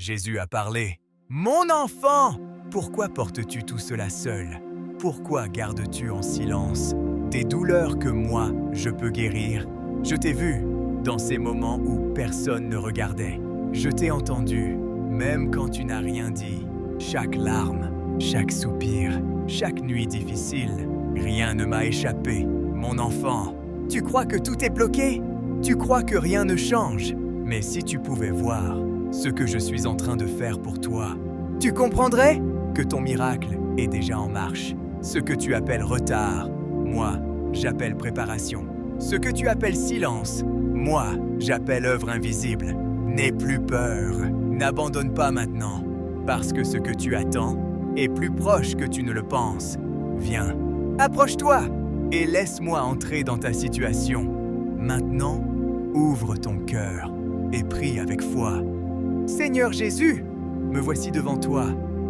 Jésus a parlé. « Mon enfant, pourquoi portes-tu tout cela seul? Pourquoi gardes-tu en silence des douleurs que moi, je peux guérir? Je t'ai vu dans ces moments où personne ne regardait. Je t'ai entendu, même quand tu n'as rien dit. Chaque larme, chaque soupir, chaque nuit difficile, rien ne m'a échappé. Mon enfant, tu crois que tout est bloqué? Tu crois que rien ne change? Mais si tu pouvais voir ce que je suis en train de faire pour toi, tu comprendrais que ton miracle est déjà en marche. Ce que tu appelles retard, moi, j'appelle préparation. Ce que tu appelles silence, moi, j'appelle œuvre invisible. N'aie plus peur, n'abandonne pas maintenant, parce que ce que tu attends est plus proche que tu ne le penses. Viens, approche-toi et laisse-moi entrer dans ta situation. Maintenant, ouvre ton cœur et prie avec foi. Seigneur Jésus, me voici devant toi,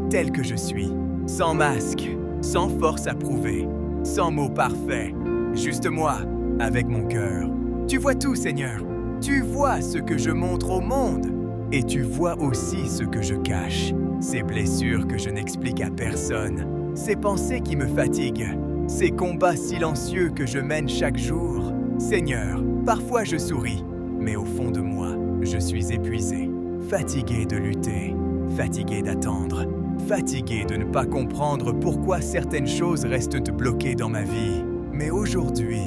tel que je suis, sans masque, sans force à prouver, sans mots parfaits, juste moi, avec mon cœur. Tu vois tout, Seigneur. Tu vois ce que je montre au monde et tu vois aussi ce que je cache. Ces blessures que je n'explique à personne, ces pensées qui me fatiguent, ces combats silencieux que je mène chaque jour. Seigneur, parfois je souris, mais au fond de moi, je suis épuisé, fatigué de lutter, fatigué d'attendre, fatigué de ne pas comprendre pourquoi certaines choses restent bloquées dans ma vie. Mais aujourd'hui,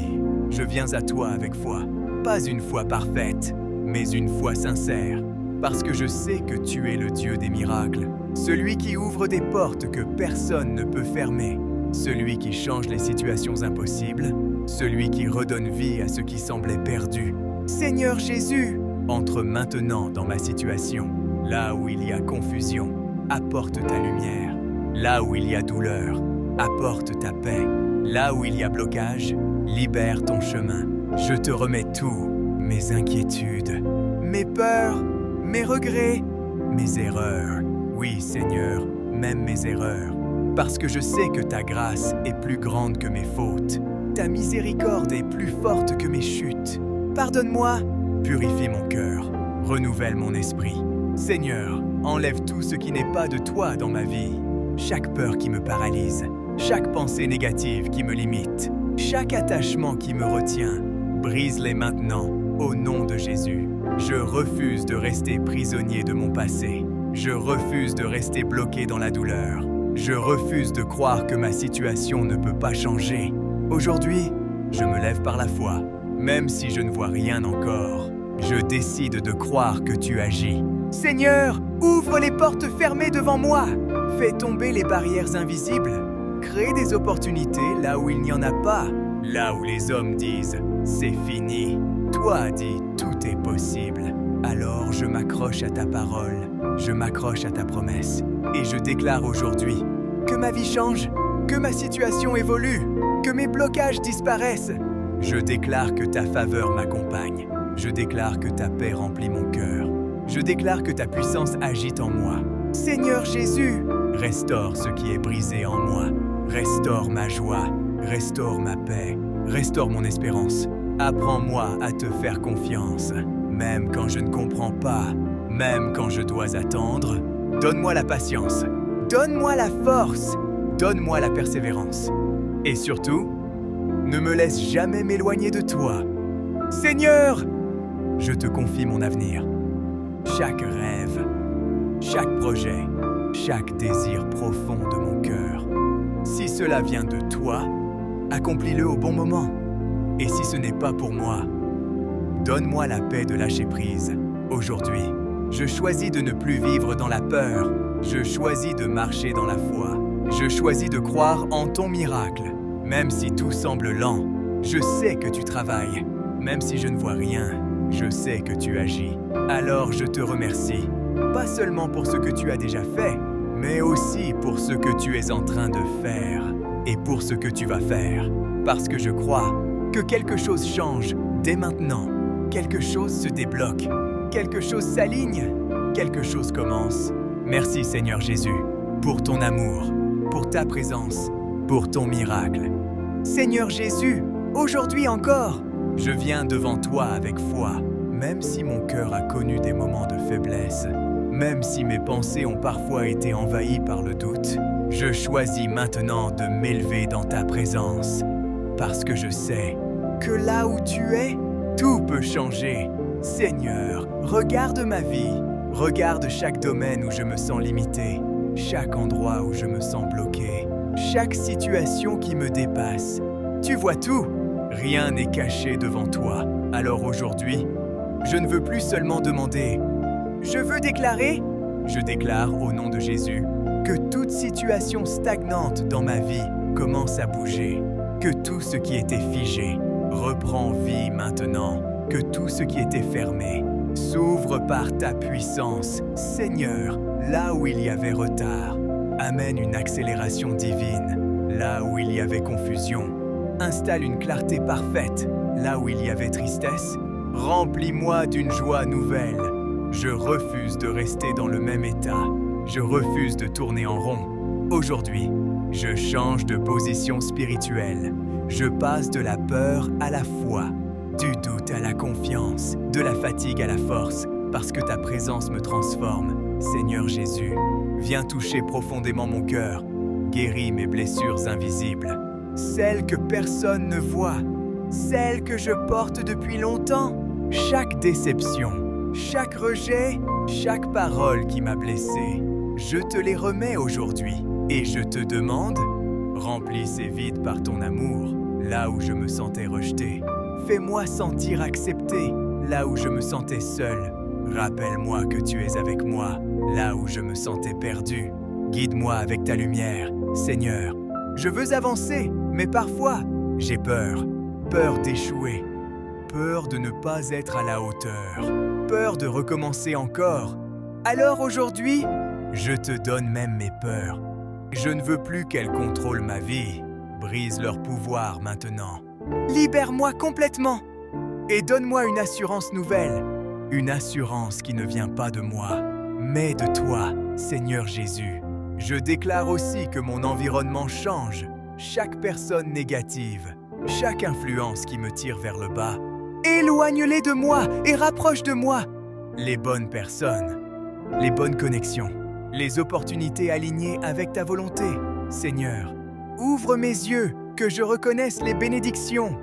je viens à toi avec foi. Pas une foi parfaite, mais une foi sincère, parce que je sais que tu es le Dieu des miracles, celui qui ouvre des portes que personne ne peut fermer, celui qui change les situations impossibles, celui qui redonne vie à ce qui semblait perdu. Seigneur Jésus, entre maintenant dans ma situation, là où il y a confusion, apporte ta lumière, là où il y a douleur, apporte ta paix, là où il y a blocage, libère ton chemin. Je te remets tout, mes inquiétudes, mes peurs, mes regrets, mes erreurs. Oui, Seigneur, même mes erreurs. Parce que je sais que ta grâce est plus grande que mes fautes. Ta miséricorde est plus forte que mes chutes. Pardonne-moi, purifie mon cœur, renouvelle mon esprit. Seigneur, enlève tout ce qui n'est pas de toi dans ma vie. Chaque peur qui me paralyse, chaque pensée négative qui me limite, chaque attachement qui me retient. Brise-les maintenant, au nom de Jésus. Je refuse de rester prisonnier de mon passé. Je refuse de rester bloqué dans la douleur. Je refuse de croire que ma situation ne peut pas changer. Aujourd'hui, je me lève par la foi. Même si je ne vois rien encore, je décide de croire que tu agis. Seigneur, ouvre les portes fermées devant moi. Fais tomber les barrières invisibles. Crée des opportunités là où il n'y en a pas. Là où les hommes disent « c'est fini », toi dis « tout est possible ». Alors je m'accroche à ta parole, je m'accroche à ta promesse et je déclare aujourd'hui que ma vie change, que ma situation évolue, que mes blocages disparaissent. Je déclare que ta faveur m'accompagne, je déclare que ta paix remplit mon cœur, je déclare que ta puissance agite en moi. Seigneur Jésus, restaure ce qui est brisé en moi, restaure ma joie. Restaure ma paix, restaure mon espérance. Apprends-moi à te faire confiance, même quand je ne comprends pas, même quand je dois attendre. Donne-moi la patience, donne-moi la force, donne-moi la persévérance. Et surtout, ne me laisse jamais m'éloigner de toi. Seigneur, je te confie mon avenir. Chaque rêve, chaque projet, chaque désir profond de mon cœur. Si cela vient de toi, accomplis-le au bon moment. Et si ce n'est pas pour moi, donne-moi la paix de lâcher prise. Aujourd'hui, je choisis de ne plus vivre dans la peur. Je choisis de marcher dans la foi. Je choisis de croire en ton miracle. Même si tout semble lent, je sais que tu travailles. Même si je ne vois rien, je sais que tu agis. Alors je te remercie, pas seulement pour ce que tu as déjà fait, mais aussi pour ce que tu es en train de faire. Et pour ce que tu vas faire, parce que je crois que quelque chose change dès maintenant, quelque chose se débloque, quelque chose s'aligne, quelque chose commence. Merci Seigneur Jésus, pour ton amour, pour ta présence, pour ton miracle. Seigneur Jésus, aujourd'hui encore, je viens devant toi avec foi, même si mon cœur a connu des moments de faiblesse, Même si mes pensées ont parfois été envahies par le doute, je choisis maintenant de m'élever dans ta présence. Parce que je sais que là où tu es, tout peut changer. Seigneur, regarde ma vie. Regarde chaque domaine où je me sens limité, chaque endroit où je me sens bloqué, chaque situation qui me dépasse. Tu vois tout. Rien n'est caché devant toi. Alors aujourd'hui, je ne veux plus seulement demander. Je veux déclarer. Je déclare au nom de Jésus que toute situation stagnante dans ma vie commence à bouger, que tout ce qui était figé reprend vie maintenant, que tout ce qui était fermé s'ouvre par ta puissance. Seigneur, là où il y avait retard, amène une accélération divine. Là où il y avait confusion, installe une clarté parfaite. Là où il y avait tristesse, remplis-moi d'une joie nouvelle. Je refuse de rester dans le même état. Je refuse de tourner en rond. Aujourd'hui, je change de position spirituelle. Je passe de la peur à la foi, du doute à la confiance, de la fatigue à la force, parce que ta présence me transforme. Seigneur Jésus, viens toucher profondément mon cœur. Guéris mes blessures invisibles, celles que personne ne voit, celles que je porte depuis longtemps. Chaque déception, chaque rejet, chaque parole qui m'a blessé, je te les remets aujourd'hui. Et je te demande, remplis ces vides par ton amour, là où je me sentais rejeté. Fais-moi sentir accepté, là où je me sentais seul. Rappelle-moi que tu es avec moi, là où je me sentais perdu. Guide-moi avec ta lumière, Seigneur. Je veux avancer, mais parfois, j'ai peur. Peur d'échouer. Peur de ne pas être à la hauteur. Peur de recommencer encore. Alors aujourd'hui, je te donne même mes peurs. Je ne veux plus qu'elles contrôlent ma vie. Brise leur pouvoir maintenant. Libère-moi complètement et donne-moi une assurance nouvelle. Une assurance qui ne vient pas de moi, mais de toi, Seigneur Jésus. Je déclare aussi que mon environnement change. Chaque personne négative, chaque influence qui me tire vers le bas, éloigne-les de moi et rapproche de moi les bonnes personnes, les bonnes connexions, les opportunités alignées avec ta volonté. Seigneur, ouvre mes yeux, que je reconnaisse les bénédictions,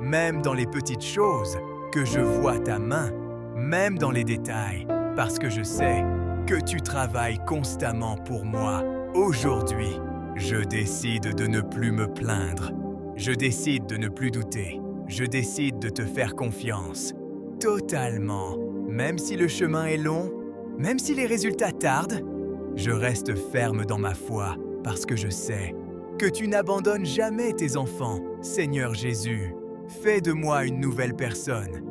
même dans les petites choses, que je vois ta main, même dans les détails, parce que je sais que tu travailles constamment pour moi. Aujourd'hui, je décide de ne plus me plaindre. Je décide de ne plus douter. Je décide de te faire confiance. Totalement. Même si le chemin est long, même si les résultats tardent, je reste ferme dans ma foi parce que je sais que tu n'abandonnes jamais tes enfants. Seigneur Jésus, fais de moi une nouvelle personne.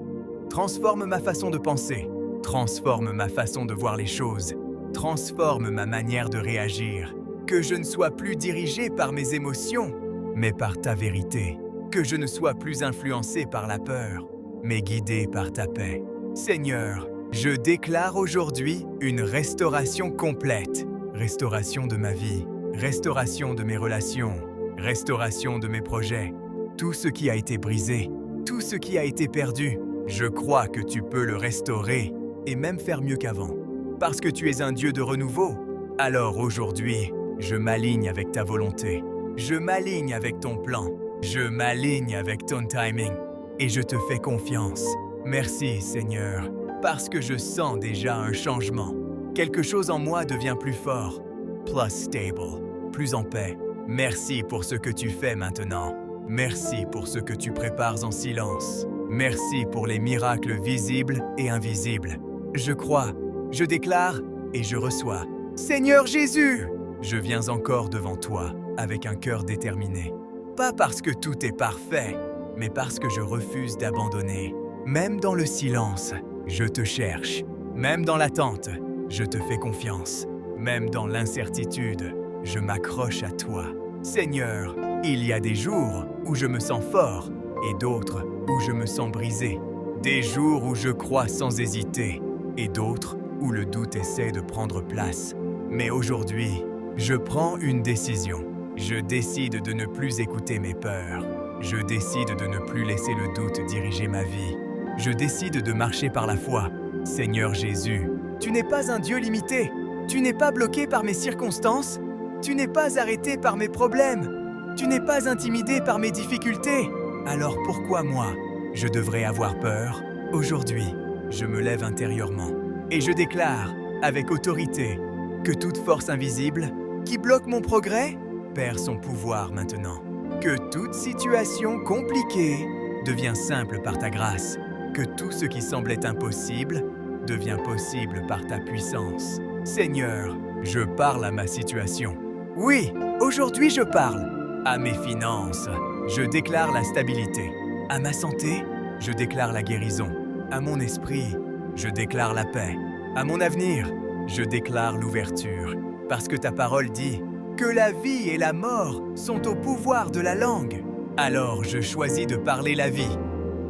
Transforme ma façon de penser. Transforme ma façon de voir les choses. Transforme ma manière de réagir. Que je ne sois plus dirigé par mes émotions, mais par ta vérité. Que je ne sois plus influencé par la peur, mais guidé par ta paix. Seigneur, je déclare aujourd'hui une restauration complète. Restauration de ma vie, restauration de mes relations, restauration de mes projets. Tout ce qui a été brisé, tout ce qui a été perdu, je crois que tu peux le restaurer et même faire mieux qu'avant. Parce que tu es un Dieu de renouveau, alors aujourd'hui, je m'aligne avec ta volonté. Je m'aligne avec ton plan. Je m'aligne avec ton timing. Et je te fais confiance. Merci, Seigneur, parce que je sens déjà un changement. Quelque chose en moi devient plus fort, plus stable, plus en paix. Merci pour ce que tu fais maintenant. Merci pour ce que tu prépares en silence. Merci pour les miracles visibles et invisibles. Je crois, je déclare et je reçois. Seigneur Jésus, je viens encore devant toi avec un cœur déterminé. Pas parce que tout est parfait, mais parce que je refuse d'abandonner. Même dans le silence, je te cherche. Même dans l'attente, je te fais confiance. Même dans l'incertitude, je m'accroche à toi. Seigneur, il y a des jours où je me sens fort et d'autres où je me sens brisé. Des jours où je crois sans hésiter et d'autres où le doute essaie de prendre place. Mais aujourd'hui, je prends une décision. Je décide de ne plus écouter mes peurs. Je décide de ne plus laisser le doute diriger ma vie. Je décide de marcher par la foi. Seigneur Jésus, Tu n'es pas un Dieu limité. Tu n'es pas bloqué par mes circonstances. Tu n'es pas arrêté par mes problèmes. Tu n'es pas intimidé par mes difficultés. Alors pourquoi moi, je devrais avoir peur? Aujourd'hui, je me lève intérieurement et je déclare, avec autorité, que toute force invisible qui bloque mon progrès perd son pouvoir maintenant. Que toute situation compliquée devient simple par ta grâce. Que tout ce qui semblait impossible devient possible par ta puissance. Seigneur, je parle à ma situation. Oui, aujourd'hui je parle à mes finances. Je déclare la stabilité. À ma santé, je déclare la guérison. À mon esprit, je déclare la paix. À mon avenir, je déclare l'ouverture. Parce que ta parole dit que la vie et la mort sont au pouvoir de la langue. Alors je choisis de parler la vie.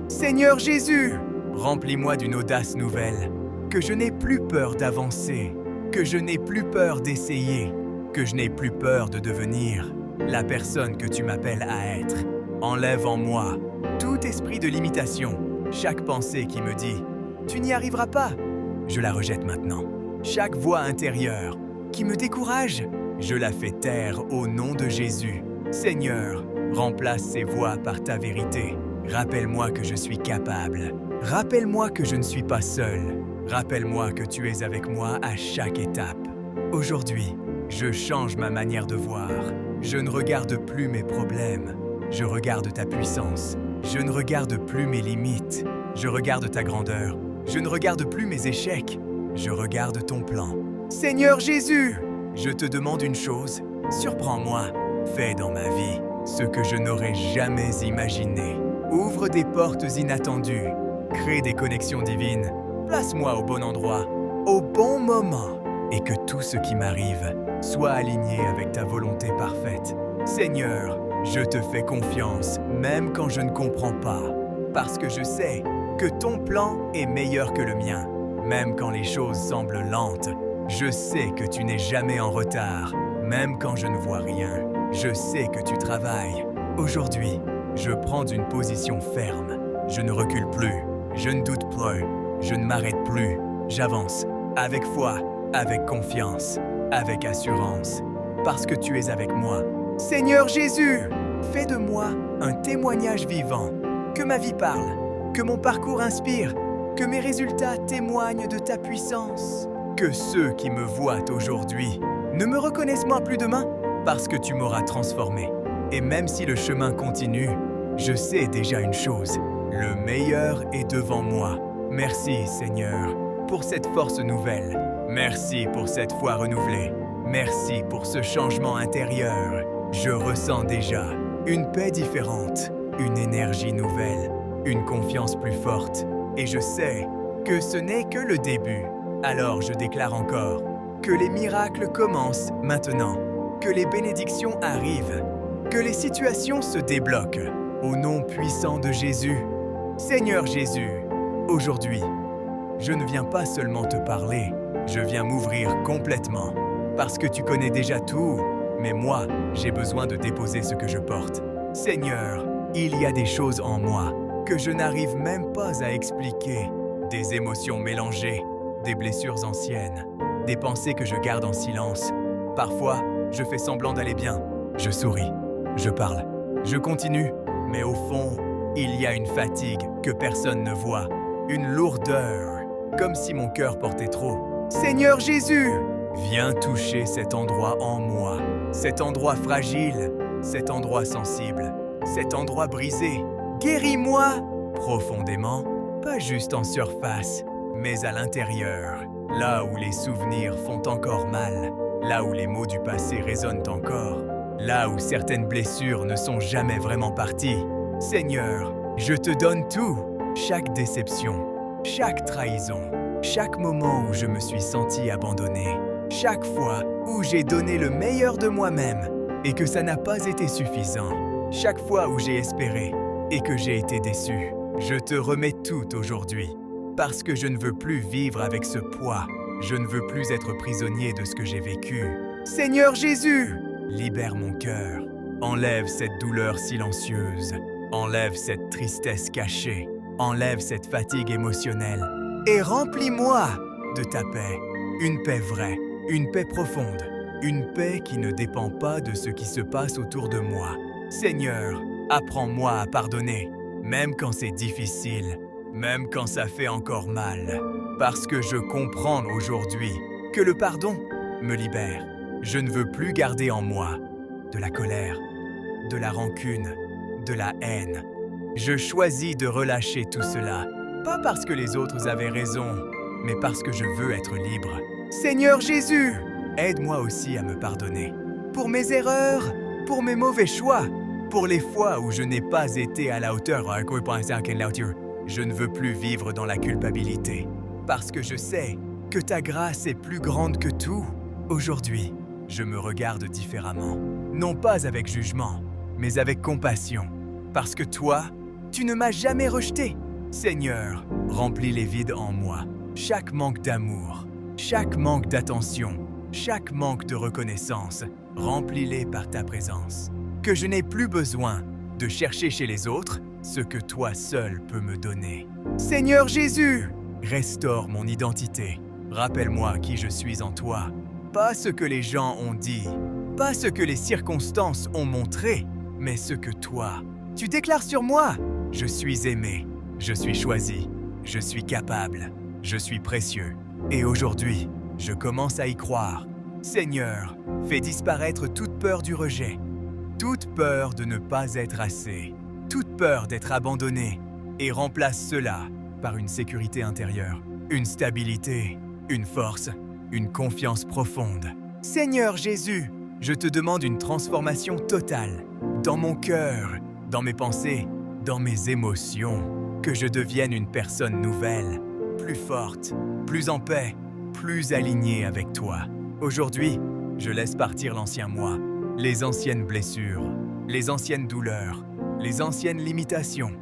Seigneur Jésus, remplis-moi d'une audace nouvelle. Que je n'ai plus peur d'avancer. Que je n'ai plus peur d'essayer. Que je n'ai plus peur de devenir la personne que tu m'appelles à être. Enlève en moi tout esprit de limitation. Chaque pensée qui me dit « Tu n'y arriveras pas », je la rejette maintenant. Chaque voix intérieure qui me décourage, je la fais taire au nom de Jésus. Seigneur, remplace ces voix par ta vérité. Rappelle-moi que je suis capable. Rappelle-moi que je ne suis pas seul. Rappelle-moi que tu es avec moi à chaque étape. Aujourd'hui, je change ma manière de voir. Je ne regarde plus mes problèmes. Je regarde ta puissance. Je ne regarde plus mes limites. Je regarde ta grandeur. Je ne regarde plus mes échecs. Je regarde ton plan. Seigneur Jésus, je te demande une chose. Surprends-moi. Fais dans ma vie ce que je n'aurais jamais imaginé. Ouvre des portes inattendues. Crée des connexions divines. Place-moi au bon endroit, au bon moment. Et que tout ce qui m'arrive soit aligné avec ta volonté parfaite. Seigneur, je te fais confiance, même quand je ne comprends pas. Parce que je sais que ton plan est meilleur que le mien. Même quand les choses semblent lentes, je sais que tu n'es jamais en retard. Même quand je ne vois rien, je sais que tu travailles. Aujourd'hui, je prends une position ferme. Je ne recule plus. Je ne doute plus. Je ne m'arrête plus. J'avance. Avec foi, avec confiance, avec assurance. Parce que tu es avec moi. Seigneur Jésus, fais de moi un témoignage vivant. Que ma vie parle. Que mon parcours inspire. Que mes résultats témoignent de ta puissance. Que ceux qui me voient aujourd'hui ne me reconnaissent moi plus demain parce que tu m'auras transformé. Et même si le chemin continue, je sais déjà une chose. Le meilleur est devant moi. Merci, Seigneur, pour cette force nouvelle. Merci pour cette foi renouvelée. Merci pour ce changement intérieur. Je ressens déjà une paix différente, une énergie nouvelle, une confiance plus forte. Et je sais que ce n'est que le début. Alors je déclare encore que les miracles commencent maintenant, que les bénédictions arrivent, que les situations se débloquent. Au nom puissant de Jésus. Seigneur Jésus, aujourd'hui, je ne viens pas seulement te parler, je viens m'ouvrir complètement. Parce que tu connais déjà tout, mais moi, j'ai besoin de déposer ce que je porte. Seigneur, il y a des choses en moi que je n'arrive même pas à expliquer. Des émotions mélangées, des blessures anciennes, des pensées que je garde en silence. Parfois, je fais semblant d'aller bien. Je souris, je parle, je continue. Mais au fond, il y a une fatigue que personne ne voit. Une lourdeur, comme si mon cœur portait trop. Seigneur Jésus, viens toucher cet endroit en moi. Cet endroit fragile, cet endroit sensible, cet endroit brisé. Guéris-moi profondément, pas juste en surface, mais à l'intérieur. Là où les souvenirs font encore mal, là où les mots du passé résonnent encore, là où certaines blessures ne sont jamais vraiment parties. Seigneur, je te donne tout, chaque déception, chaque trahison, chaque moment où je me suis senti abandonné, chaque fois où j'ai donné le meilleur de moi-même et que ça n'a pas été suffisant, chaque fois où j'ai espéré et que j'ai été déçu. Je te remets tout aujourd'hui, parce que je ne veux plus vivre avec ce poids. Je ne veux plus être prisonnier de ce que j'ai vécu. Seigneur Jésus, libère mon cœur. Enlève cette douleur silencieuse. Enlève cette tristesse cachée. Enlève cette fatigue émotionnelle. Et remplis-moi de ta paix, une paix vraie, une paix profonde, une paix qui ne dépend pas de ce qui se passe autour de moi. Seigneur, apprends-moi à pardonner, même quand c'est difficile, même quand ça fait encore mal, parce que je comprends aujourd'hui que le pardon me libère. Je ne veux plus garder en moi de la colère, de la rancune, de la haine. Je choisis de relâcher tout cela, pas parce que les autres avaient raison, mais parce que je veux être libre. Seigneur Jésus, aide-moi aussi à me pardonner. Pour mes erreurs, pour mes mauvais choix, pour les fois où je n'ai pas été à la hauteur. Je ne veux plus vivre dans la culpabilité, parce que je sais que ta grâce est plus grande que tout. Aujourd'hui, je me regarde différemment, non pas avec jugement, mais avec compassion, parce que toi, tu ne m'as jamais rejeté. Seigneur, remplis les vides en moi, chaque manque d'amour, chaque manque d'attention, chaque manque de reconnaissance, remplis-les par ta présence. Que je n'ai plus besoin de chercher chez les autres ce que toi seul peux me donner. Seigneur Jésus, restaure mon identité. Rappelle-moi qui je suis en toi. Pas ce que les gens ont dit, pas ce que les circonstances ont montré, mais ce que toi, tu déclares sur moi. Je suis aimé, je suis choisi, je suis capable, je suis précieux. Et aujourd'hui, je commence à y croire. Seigneur, fais disparaître toute peur du rejet, toute peur de ne pas être assez, toute peur d'être abandonné, et remplace cela par une sécurité intérieure, une stabilité, une force, une confiance profonde. Seigneur Jésus, je te demande une transformation totale, dans mon cœur, dans mes pensées, dans mes émotions, que je devienne une personne nouvelle, plus forte, plus en paix, plus alignée avec toi. Aujourd'hui, je laisse partir l'ancien moi, les anciennes blessures, les anciennes douleurs, les anciennes limitations,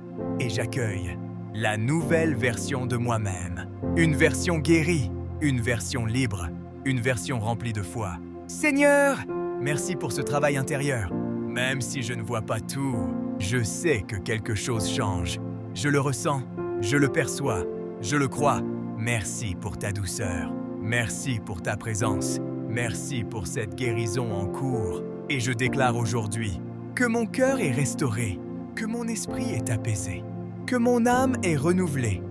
et j'accueille la nouvelle version de moi-même. Une version guérie, une version libre, une version remplie de foi. Seigneur, merci pour ce travail intérieur. Même si je ne vois pas tout, je sais que quelque chose change. Je le ressens, je le perçois, je le crois. Merci pour ta douceur. Merci pour ta présence. Merci pour cette guérison en cours. Et je déclare aujourd'hui que mon cœur est restauré, que mon esprit est apaisé, que mon âme est renouvelée.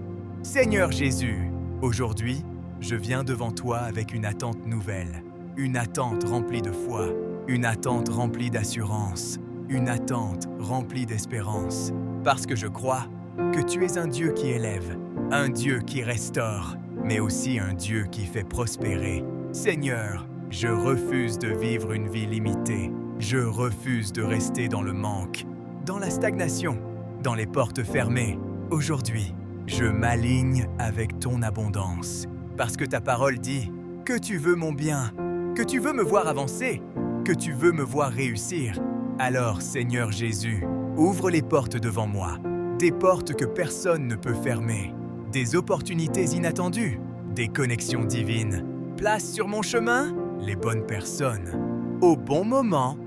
Seigneur Jésus, aujourd'hui, je viens devant toi avec une attente nouvelle, une attente remplie de foi, une attente remplie d'assurance, une attente remplie d'espérance, parce que je crois que tu es un Dieu qui élève, un Dieu qui restaure, mais aussi un Dieu qui fait prospérer. Seigneur, je refuse de vivre une vie limitée. Je refuse de rester dans le manque, dans la stagnation, dans les portes fermées. Aujourd'hui, je m'aligne avec ton abondance, parce que ta parole dit que tu veux mon bien, que tu veux me voir avancer, que tu veux me voir réussir. Alors, Seigneur Jésus, ouvre les portes devant moi, des portes que personne ne peut fermer, des opportunités inattendues, des connexions divines. Place sur mon chemin les bonnes personnes, au bon moment,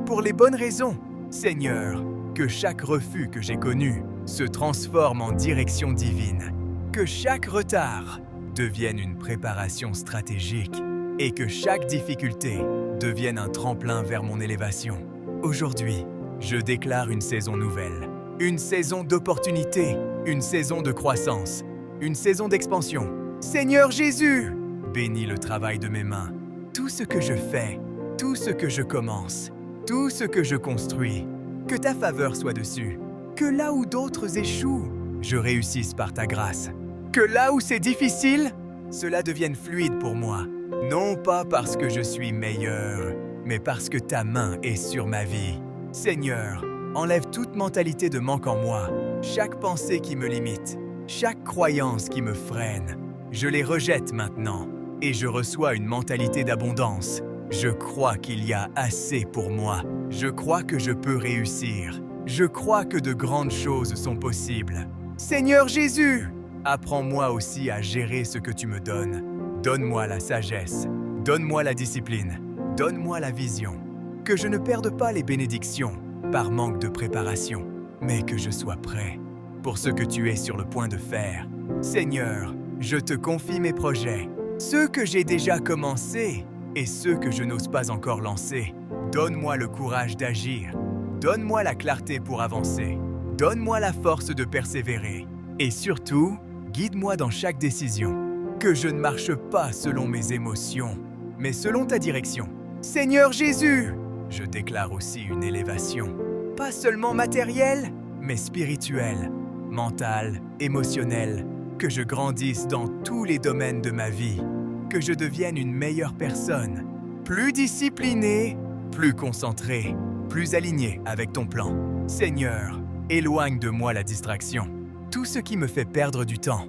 pour les bonnes raisons. Seigneur, que chaque refus que j'ai connu se transforme en direction divine, que chaque retard devienne une préparation stratégique et que chaque difficulté devienne un tremplin vers mon élévation. Aujourd'hui, je déclare une saison nouvelle, une saison d'opportunités, une saison de croissance, une saison d'expansion. Seigneur Jésus, bénis le travail de mes mains, tout ce que je fais, tout ce que je commence, tout ce que je construis, que ta faveur soit dessus, que là où d'autres échouent, je réussisse par ta grâce, que là où c'est difficile, cela devienne fluide pour moi, non pas parce que je suis meilleur, mais parce que ta main est sur ma vie. Seigneur, enlève toute mentalité de manque en moi, chaque pensée qui me limite, chaque croyance qui me freine. Je les rejette maintenant et je reçois une mentalité d'abondance. Je crois qu'il y a assez pour moi. Je crois que je peux réussir. Je crois que de grandes choses sont possibles. Seigneur Jésus, apprends-moi aussi à gérer ce que tu me donnes. Donne-moi la sagesse, donne-moi la discipline, donne-moi la vision. Que je ne perde pas les bénédictions par manque de préparation, mais que je sois prêt pour ce que tu es sur le point de faire. Seigneur, je te confie mes projets, ceux que j'ai déjà commencés et ceux que je n'ose pas encore lancer. Donne-moi le courage d'agir. Donne-moi la clarté pour avancer. Donne-moi la force de persévérer. Et surtout, guide-moi dans chaque décision. Que je ne marche pas selon mes émotions, mais selon ta direction. Seigneur Jésus, je déclare aussi une élévation. Pas seulement matérielle, mais spirituelle, mentale, émotionnelle. Que je grandisse dans tous les domaines de ma vie. Que je devienne une meilleure personne. Plus disciplinée, plus concentrée, plus alignée avec ton plan. Seigneur, éloigne de moi la distraction. Tout ce qui me fait perdre du temps.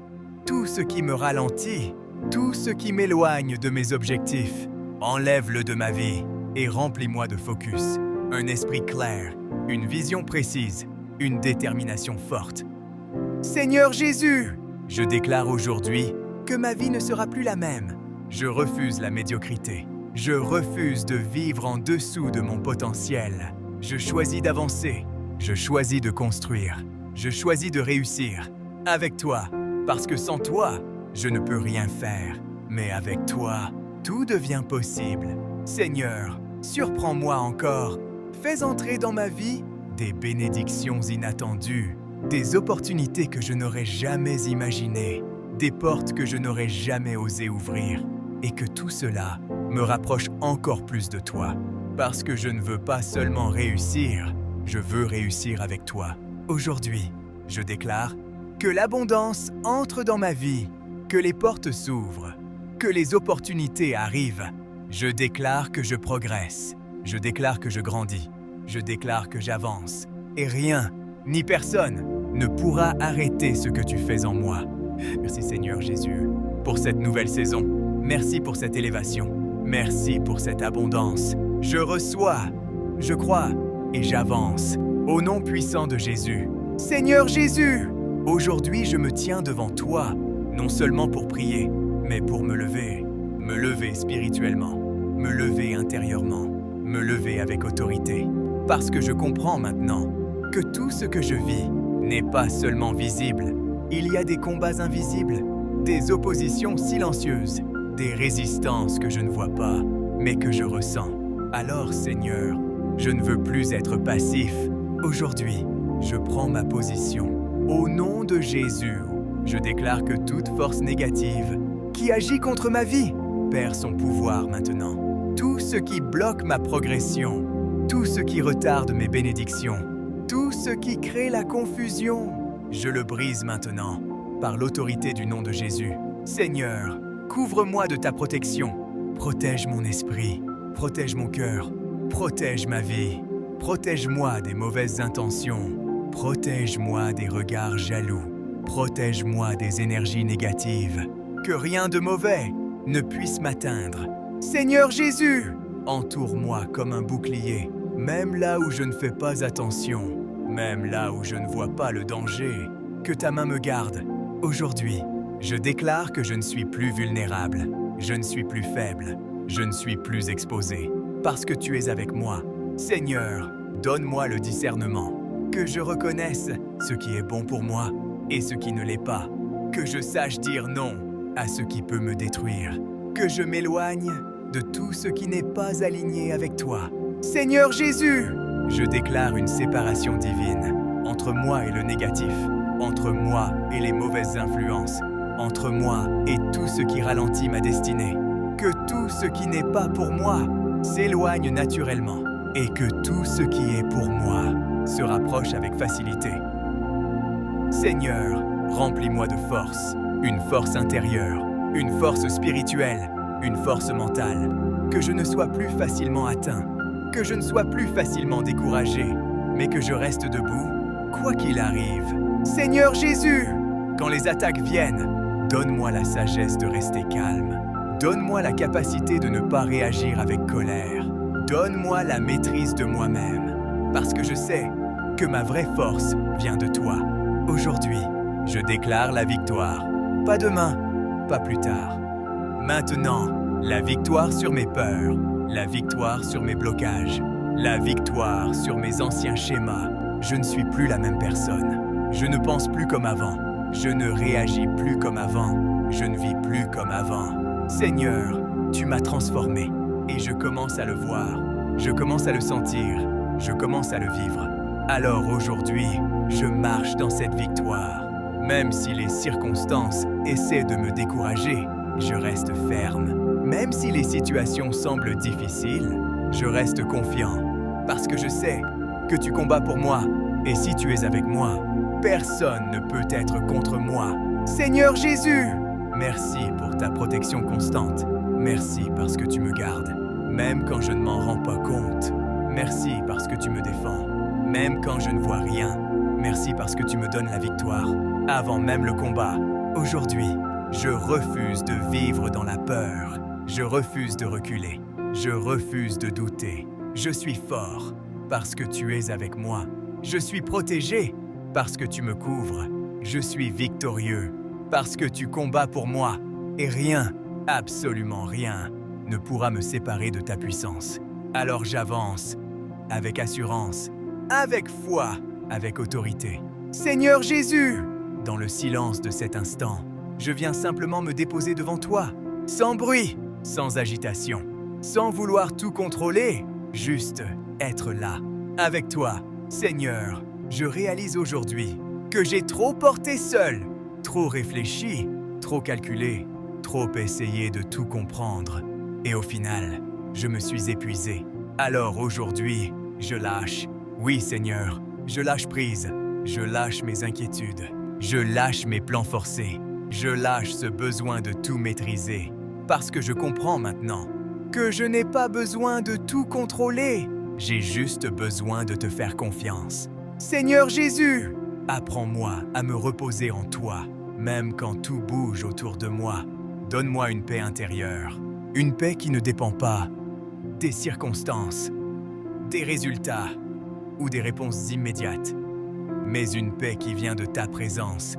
Tout ce qui me ralentit. Tout ce qui m'éloigne de mes objectifs. Enlève-le de ma vie et remplis-moi de focus. Un esprit clair, une vision précise, une détermination forte. Seigneur Jésus, je déclare aujourd'hui que ma vie ne sera plus la même. Je refuse la médiocrité. Je refuse de vivre en dessous de mon potentiel. Je choisis d'avancer. Je choisis de construire. Je choisis de réussir. Avec toi, parce que sans toi, je ne peux rien faire. Mais avec toi, tout devient possible. Seigneur, surprends-moi encore. Fais entrer dans ma vie des bénédictions inattendues, des opportunités que je n'aurais jamais imaginées, des portes que je n'aurais jamais osé ouvrir. Et que tout cela me rapproche encore plus de toi. Parce que je ne veux pas seulement réussir, je veux réussir avec toi. Aujourd'hui, je déclare que l'abondance entre dans ma vie, que les portes s'ouvrent, que les opportunités arrivent. Je déclare que je progresse, je déclare que je grandis, je déclare que j'avance. Et rien, ni personne, ne pourra arrêter ce que tu fais en moi. Merci Seigneur Jésus pour cette nouvelle saison. Merci pour cette élévation. Merci pour cette abondance. Je reçois, je crois et j'avance. Au nom puissant de Jésus. Seigneur Jésus, aujourd'hui je me tiens devant toi, non seulement pour prier, mais pour me lever spirituellement, me lever intérieurement, me lever avec autorité. Parce que je comprends maintenant que tout ce que je vis n'est pas seulement visible. Il y a des combats invisibles, des oppositions silencieuses, des résistances que je ne vois pas, mais que je ressens. Alors, Seigneur, je ne veux plus être passif. Aujourd'hui, je prends ma position. Au nom de Jésus, je déclare que toute force négative qui agit contre ma vie perd son pouvoir maintenant. Tout ce qui bloque ma progression, tout ce qui retarde mes bénédictions, tout ce qui crée la confusion, je le brise maintenant par l'autorité du nom de Jésus. Seigneur, couvre-moi de ta protection. Protège mon esprit, protège mon cœur, protège ma vie. Protège-moi des mauvaises intentions. Protège-moi des regards jaloux. Protège-moi des énergies négatives. Que rien de mauvais ne puisse m'atteindre. Seigneur Jésus, entoure-moi comme un bouclier, même là où je ne fais pas attention, même là où je ne vois pas le danger. Que ta main me garde. Aujourd'hui, je déclare que je ne suis plus vulnérable, je ne suis plus faible, je ne suis plus exposé, parce que tu es avec moi. Seigneur, donne-moi le discernement, que je reconnaisse ce qui est bon pour moi et ce qui ne l'est pas, que je sache dire non à ce qui peut me détruire, que je m'éloigne de tout ce qui n'est pas aligné avec toi. Seigneur Jésus, je déclare une séparation divine entre moi et le négatif, entre moi et les mauvaises influences, entre moi et tout ce qui ralentit ma destinée. Que tout ce qui n'est pas pour moi s'éloigne naturellement et que tout ce qui est pour moi se rapproche avec facilité. Seigneur, remplis-moi de force, une force intérieure, une force spirituelle, une force mentale, que je ne sois plus facilement atteint, que je ne sois plus facilement découragé, mais que je reste debout, quoi qu'il arrive. Seigneur Jésus, quand les attaques viennent, donne-moi la sagesse de rester calme. Donne-moi la capacité de ne pas réagir avec colère. Donne-moi la maîtrise de moi-même, parce que je sais que ma vraie force vient de toi. Aujourd'hui, je déclare la victoire. Pas demain, pas plus tard. Maintenant, la victoire sur mes peurs, la victoire sur mes blocages, la victoire sur mes anciens schémas. Je ne suis plus la même personne. Je ne pense plus comme avant. Je ne réagis plus comme avant. Je ne vis plus comme avant. Seigneur, tu m'as transformé et je commence à le voir, je commence à le sentir, je commence à le vivre. Alors aujourd'hui, je marche dans cette victoire. Même si les circonstances essaient de me décourager, je reste ferme. Même si les situations semblent difficiles, je reste confiant. Parce que je sais que tu combats pour moi. Et si tu es avec moi, personne ne peut être contre moi. Seigneur Jésus, merci pour ta protection constante. Merci parce que tu me gardes. Même quand je ne m'en rends pas compte. Merci parce que tu me défends. Même quand je ne vois rien. Merci parce que tu me donnes la victoire. Avant même le combat. Aujourd'hui, je refuse de vivre dans la peur. Je refuse de reculer. Je refuse de douter. Je suis fort parce que tu es avec moi. Je suis protégé parce que tu me couvres. Je suis victorieux parce que tu combats pour moi. Et rien, absolument rien, ne pourra me séparer de ta puissance. Alors j'avance avec assurance, avec foi, avec autorité. Seigneur Jésus, dans le silence de cet instant, je viens simplement me déposer devant toi, sans bruit, sans agitation, sans vouloir tout contrôler, juste être là, avec toi. Seigneur, je réalise aujourd'hui que j'ai trop porté seul, trop réfléchi, trop calculé, trop essayé de tout comprendre. Et au final, je me suis épuisé. Alors aujourd'hui, je lâche. Oui, Seigneur, je lâche prise. Je lâche mes inquiétudes. Je lâche mes plans forcés. Je lâche ce besoin de tout maîtriser. Parce que je comprends maintenant que je n'ai pas besoin de tout contrôler. J'ai juste besoin de te faire confiance. Seigneur Jésus, apprends-moi à me reposer en toi, même quand tout bouge autour de moi. Donne-moi une paix intérieure, une paix qui ne dépend pas des circonstances, des résultats ou des réponses immédiates, mais une paix qui vient de ta présence.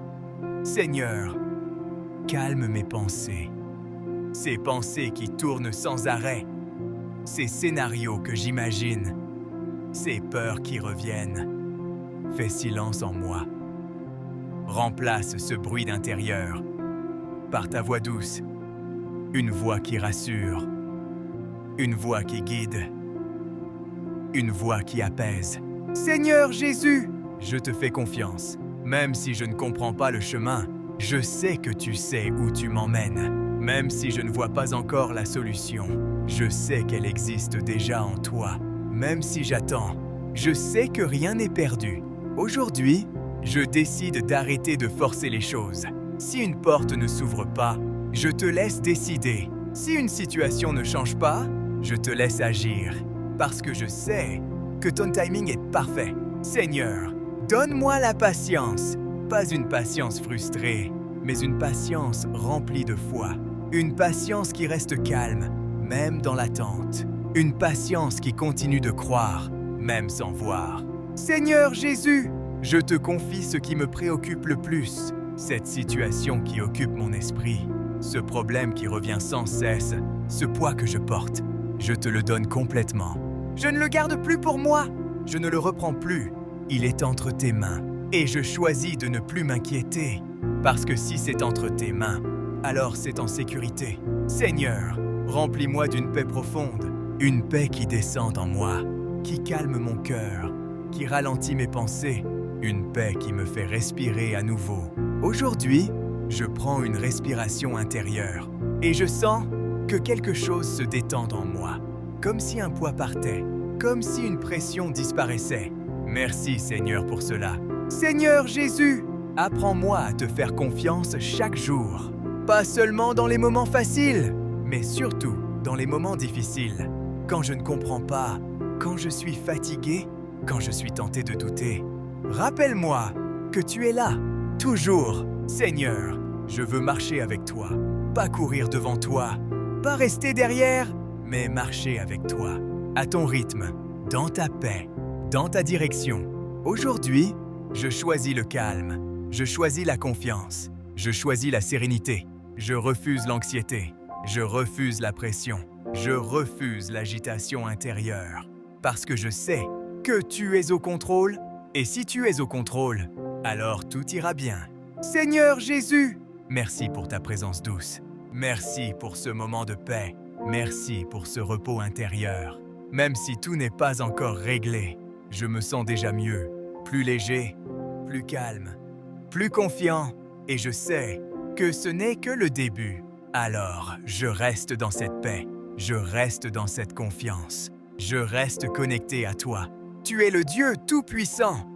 Seigneur, calme mes pensées, ces pensées qui tournent sans arrêt, ces scénarios que j'imagine, ces peurs qui reviennent. Fais silence en moi. Remplace ce bruit d'intérieur par ta voix douce, une voix qui rassure, une voix qui guide, une voix qui apaise. Seigneur Jésus, je te fais confiance. Même si je ne comprends pas le chemin, je sais que tu sais où tu m'emmènes. Même si je ne vois pas encore la solution, je sais qu'elle existe déjà en toi. Même si j'attends, je sais que rien n'est perdu. Aujourd'hui, je décide d'arrêter de forcer les choses. Si une porte ne s'ouvre pas, je te laisse décider. Si une situation ne change pas, je te laisse agir. Parce que je sais que ton timing est parfait. Seigneur, donne-moi la patience. Pas une patience frustrée, mais une patience remplie de foi. Une patience qui reste calme, même dans l'attente. Une patience qui continue de croire, même sans voir. Seigneur Jésus, je te confie ce qui me préoccupe le plus. Cette situation qui occupe mon esprit, ce problème qui revient sans cesse, ce poids que je porte, je te le donne complètement. Je ne le garde plus pour moi, je ne le reprends plus. Il est entre tes mains et je choisis de ne plus m'inquiéter. Parce que si c'est entre tes mains, alors c'est en sécurité. Seigneur, remplis-moi d'une paix profonde, une paix qui descend en moi, qui calme mon cœur, qui ralentit mes pensées, une paix qui me fait respirer à nouveau. Aujourd'hui, je prends une respiration intérieure et je sens que quelque chose se détend en moi, comme si un poids partait, comme si une pression disparaissait. Merci Seigneur pour cela. Seigneur Jésus, apprends-moi à te faire confiance chaque jour. Pas seulement dans les moments faciles, mais surtout dans les moments difficiles. Quand je ne comprends pas, quand je suis fatigué, quand je suis tenté de douter. Rappelle-moi que tu es là, toujours. Seigneur, je veux marcher avec toi, pas courir devant toi, pas rester derrière, mais marcher avec toi, à ton rythme, dans ta paix, dans ta direction. Aujourd'hui, je choisis le calme, je choisis la confiance, je choisis la sérénité, je refuse l'anxiété, je refuse la pression, je refuse l'agitation intérieure, parce que je sais que tu es au contrôle, et si tu es au contrôle, alors tout ira bien. Seigneur Jésus, merci pour ta présence douce. Merci pour ce moment de paix. Merci pour ce repos intérieur. Même si tout n'est pas encore réglé, je me sens déjà mieux, plus léger, plus calme, plus confiant, et je sais que ce n'est que le début. Alors, je reste dans cette paix, je reste dans cette confiance, je reste connecté à toi. Tu es le Dieu Tout-Puissant.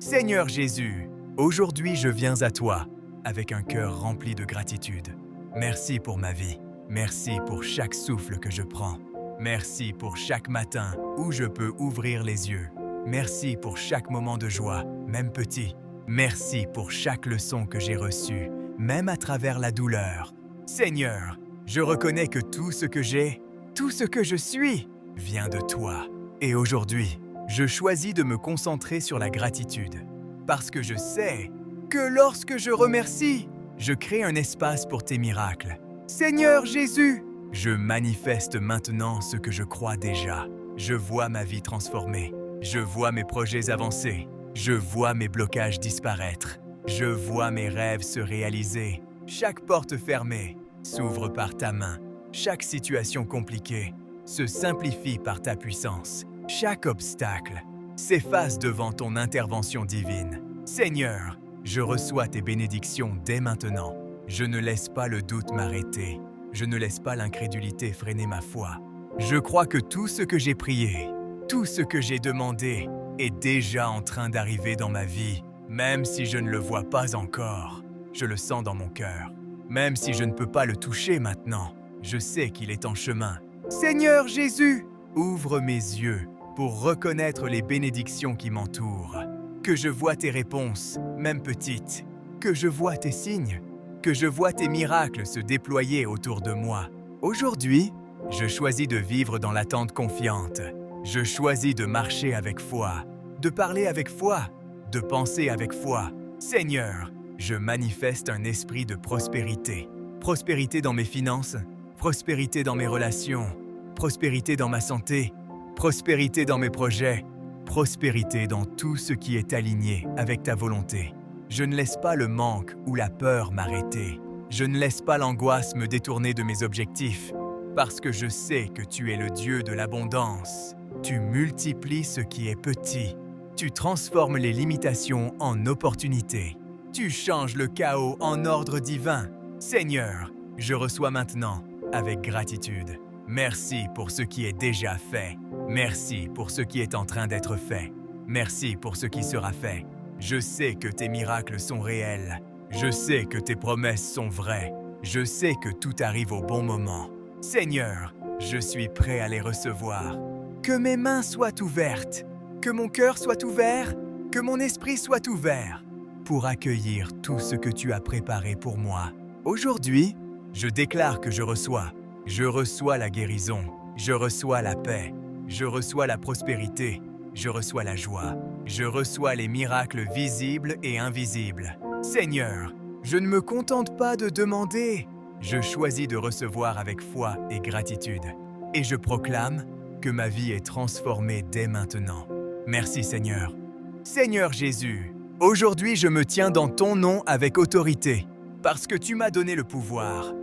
Seigneur Jésus, aujourd'hui je viens à toi avec un cœur rempli de gratitude. Merci pour ma vie, merci pour chaque souffle que je prends. Merci pour chaque matin où je peux ouvrir les yeux. Merci pour chaque moment de joie, même petit. Merci pour chaque leçon que j'ai reçue, même à travers la douleur. Seigneur, je reconnais que tout ce que j'ai, tout ce que je suis, vient de toi. Et aujourd'hui, je choisis de me concentrer sur la gratitude. Parce que je sais que lorsque je remercie, je crée un espace pour tes miracles. Seigneur Jésus, je manifeste maintenant ce que je crois déjà. Je vois ma vie transformée. Je vois mes projets avancer. Je vois mes blocages disparaître. Je vois mes rêves se réaliser. Chaque porte fermée s'ouvre par ta main. Chaque situation compliquée se simplifie par ta puissance. Chaque obstacle s'efface devant ton intervention divine. Seigneur, je reçois tes bénédictions dès maintenant. Je ne laisse pas le doute m'arrêter. Je ne laisse pas l'incrédulité freiner ma foi. Je crois que tout ce que j'ai prié, tout ce que j'ai demandé est déjà en train d'arriver dans ma vie. Même si je ne le vois pas encore, je le sens dans mon cœur. Même si je ne peux pas le toucher maintenant, je sais qu'il est en chemin. Seigneur Jésus, ouvre mes yeux pour reconnaître les bénédictions qui m'entourent. Que je vois tes réponses, même petites. Que je vois tes signes. Que je vois tes miracles se déployer autour de moi. Aujourd'hui, je choisis de vivre dans l'attente confiante. Je choisis de marcher avec foi, de parler avec foi, de penser avec foi. Seigneur, je manifeste un esprit de prospérité. Prospérité dans mes finances, prospérité dans mes relations, prospérité dans ma santé, prospérité dans mes projets, prospérité dans tout ce qui est aligné avec ta volonté. Je ne laisse pas le manque ou la peur m'arrêter. Je ne laisse pas l'angoisse me détourner de mes objectifs, parce que je sais que tu es le Dieu de l'abondance. Tu multiplies ce qui est petit. Tu transformes les limitations en opportunités. Tu changes le chaos en ordre divin. Seigneur, je reçois maintenant avec gratitude. Merci pour ce qui est déjà fait. Merci pour ce qui est en train d'être fait. Merci pour ce qui sera fait. Je sais que tes miracles sont réels. Je sais que tes promesses sont vraies. Je sais que tout arrive au bon moment. Seigneur, je suis prêt à les recevoir. Que mes mains soient ouvertes, que mon cœur soit ouvert, que mon esprit soit ouvert pour accueillir tout ce que tu as préparé pour moi. Aujourd'hui, je déclare que je reçois. Je reçois la guérison, je reçois la paix, je reçois la prospérité, je reçois la joie, je reçois les miracles visibles et invisibles. Seigneur, je ne me contente pas de demander, je choisis de recevoir avec foi et gratitude. Et je proclame que ma vie est transformée dès maintenant. Merci Seigneur. Seigneur Jésus, aujourd'hui je me tiens dans ton nom avec autorité, parce que tu m'as donné le pouvoir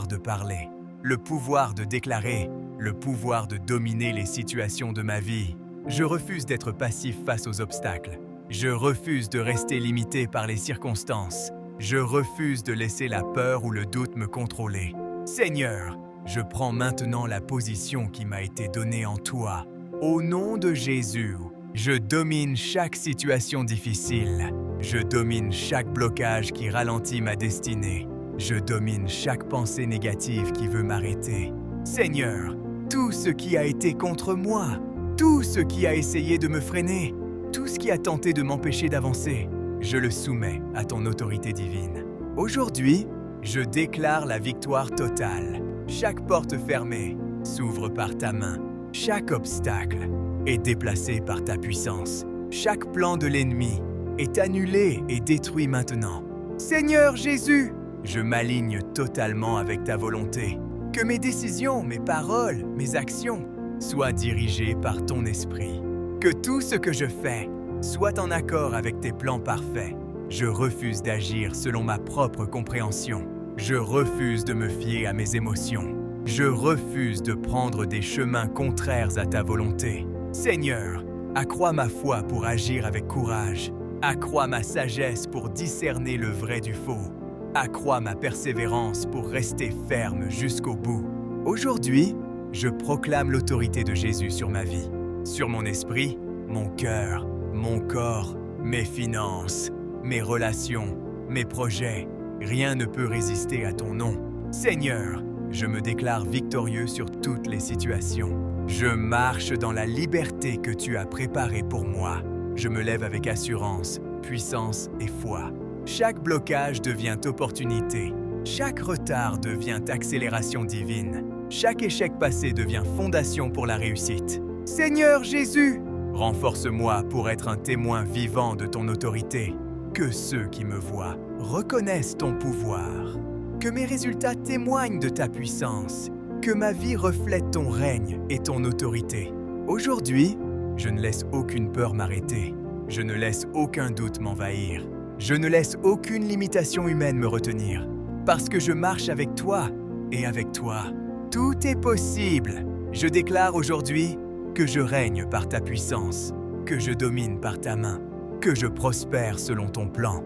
de parler, le pouvoir de déclarer, le pouvoir de dominer les situations de ma vie. Je refuse d'être passif face aux obstacles. Je refuse de rester limité par les circonstances. Je refuse de laisser la peur ou le doute me contrôler. Seigneur, je prends maintenant la position qui m'a été donnée en toi. Au nom de Jésus, je domine chaque situation difficile. Je domine chaque blocage qui ralentit ma destinée. Je domine chaque pensée négative qui veut m'arrêter. Seigneur, tout ce qui a été contre moi, tout ce qui a essayé de me freiner, tout ce qui a tenté de m'empêcher d'avancer, je le soumets à ton autorité divine. Aujourd'hui, je déclare la victoire totale. Chaque porte fermée s'ouvre par ta main. Chaque obstacle est déplacé par ta puissance. Chaque plan de l'ennemi est annulé et détruit maintenant. Seigneur Jésus, je m'aligne totalement avec ta volonté. Que mes décisions, mes paroles, mes actions soient dirigées par ton esprit. Que tout ce que je fais soit en accord avec tes plans parfaits. Je refuse d'agir selon ma propre compréhension. Je refuse de me fier à mes émotions. Je refuse de prendre des chemins contraires à ta volonté. Seigneur, accrois ma foi pour agir avec courage. Accrois ma sagesse pour discerner le vrai du faux. Accrois ma persévérance pour rester ferme jusqu'au bout. Aujourd'hui, je proclame l'autorité de Jésus sur ma vie, sur mon esprit, mon cœur, mon corps, mes finances, mes relations, mes projets. Rien ne peut résister à ton nom. Seigneur, je me déclare victorieux sur toutes les situations. Je marche dans la liberté que tu as préparée pour moi. Je me lève avec assurance, puissance et foi. Chaque blocage devient opportunité. Chaque retard devient accélération divine. Chaque échec passé devient fondation pour la réussite. Seigneur Jésus, renforce-moi pour être un témoin vivant de ton autorité. Que ceux qui me voient reconnaissent ton pouvoir. Que mes résultats témoignent de ta puissance. Que ma vie reflète ton règne et ton autorité. Aujourd'hui, je ne laisse aucune peur m'arrêter. Je ne laisse aucun doute m'envahir. Je ne laisse aucune limitation humaine me retenir. Parce que je marche avec toi et avec toi, tout est possible. Je déclare aujourd'hui que je règne par ta puissance, que je domine par ta main, que je prospère selon ton plan.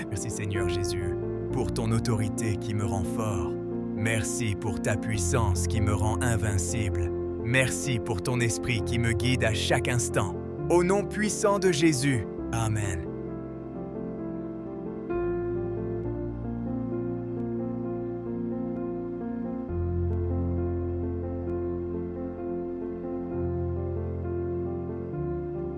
Merci Seigneur Jésus pour ton autorité qui me rend fort. Merci pour ta puissance qui me rend invincible. Merci pour ton esprit qui me guide à chaque instant. Au nom puissant de Jésus, Amen.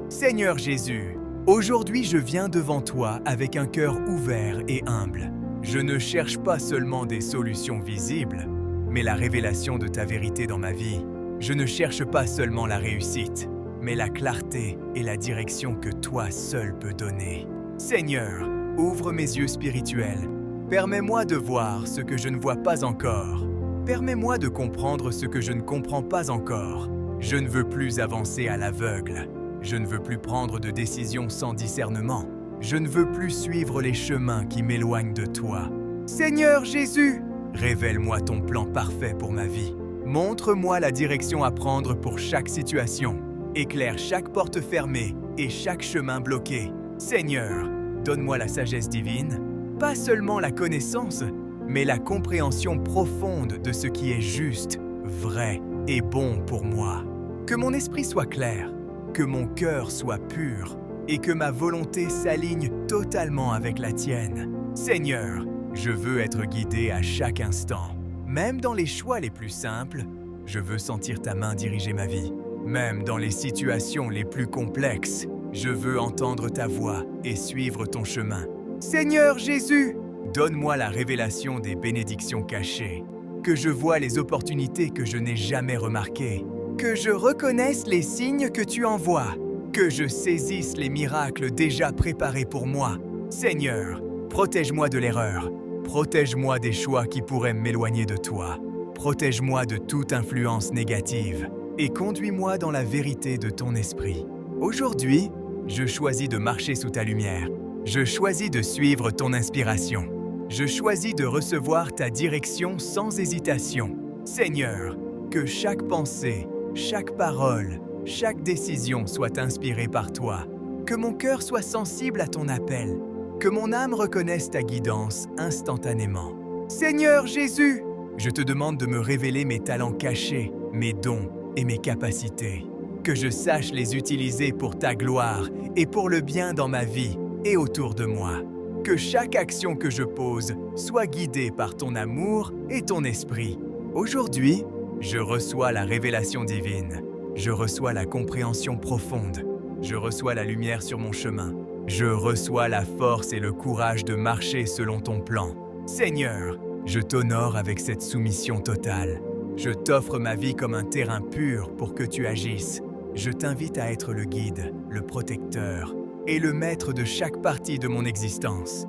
Seigneur Jésus, aujourd'hui je viens devant toi avec un cœur ouvert et humble. Je ne cherche pas seulement des solutions visibles, mais la révélation de ta vérité dans ma vie. Je ne cherche pas seulement la réussite, mais la clarté et la direction que toi seul peux donner. Seigneur, ouvre mes yeux spirituels. Permets-moi de voir ce que je ne vois pas encore. Permets-moi de comprendre ce que je ne comprends pas encore. Je ne veux plus avancer à l'aveugle. Je ne veux plus prendre de décisions sans discernement. Je ne veux plus suivre les chemins qui m'éloignent de toi. Seigneur Jésus, révèle-moi ton plan parfait pour ma vie. Montre-moi la direction à prendre pour chaque situation. Éclaire chaque porte fermée et chaque chemin bloqué. Seigneur, donne-moi la sagesse divine, pas seulement la connaissance, mais la compréhension profonde de ce qui est juste, vrai et bon pour moi. Que mon esprit soit clair, que mon cœur soit pur et que ma volonté s'aligne totalement avec la tienne. Seigneur, je veux être guidé à chaque instant. Même dans les choix les plus simples, je veux sentir ta main diriger ma vie. Même dans les situations les plus complexes, je veux entendre ta voix et suivre ton chemin. Seigneur Jésus, donne-moi la révélation des bénédictions cachées. Que je voie les opportunités que je n'ai jamais remarquées. Que je reconnaisse les signes que tu envoies. Que je saisisse les miracles déjà préparés pour moi. Seigneur, protège-moi de l'erreur. Protège-moi des choix qui pourraient m'éloigner de toi. Protège-moi de toute influence négative et conduis-moi dans la vérité de ton esprit. Aujourd'hui, je choisis de marcher sous ta lumière. Je choisis de suivre ton inspiration. Je choisis de recevoir ta direction sans hésitation. Seigneur, que chaque pensée, chaque parole, chaque décision soit inspirée par toi. Que mon cœur soit sensible à ton appel. Que mon âme reconnaisse ta guidance instantanément. Seigneur Jésus, je te demande de me révéler mes talents cachés, mes dons et mes capacités. Que je sache les utiliser pour ta gloire et pour le bien dans ma vie et autour de moi. Que chaque action que je pose soit guidée par ton amour et ton esprit. Aujourd'hui, je reçois la révélation divine. Je reçois la compréhension profonde. Je reçois la lumière sur mon chemin. Je reçois la force et le courage de marcher selon ton plan. Seigneur, je t'honore avec cette soumission totale. Je t'offre ma vie comme un terrain pur pour que tu agisses. Je t'invite à être le guide, le protecteur et le maître de chaque partie de mon existence.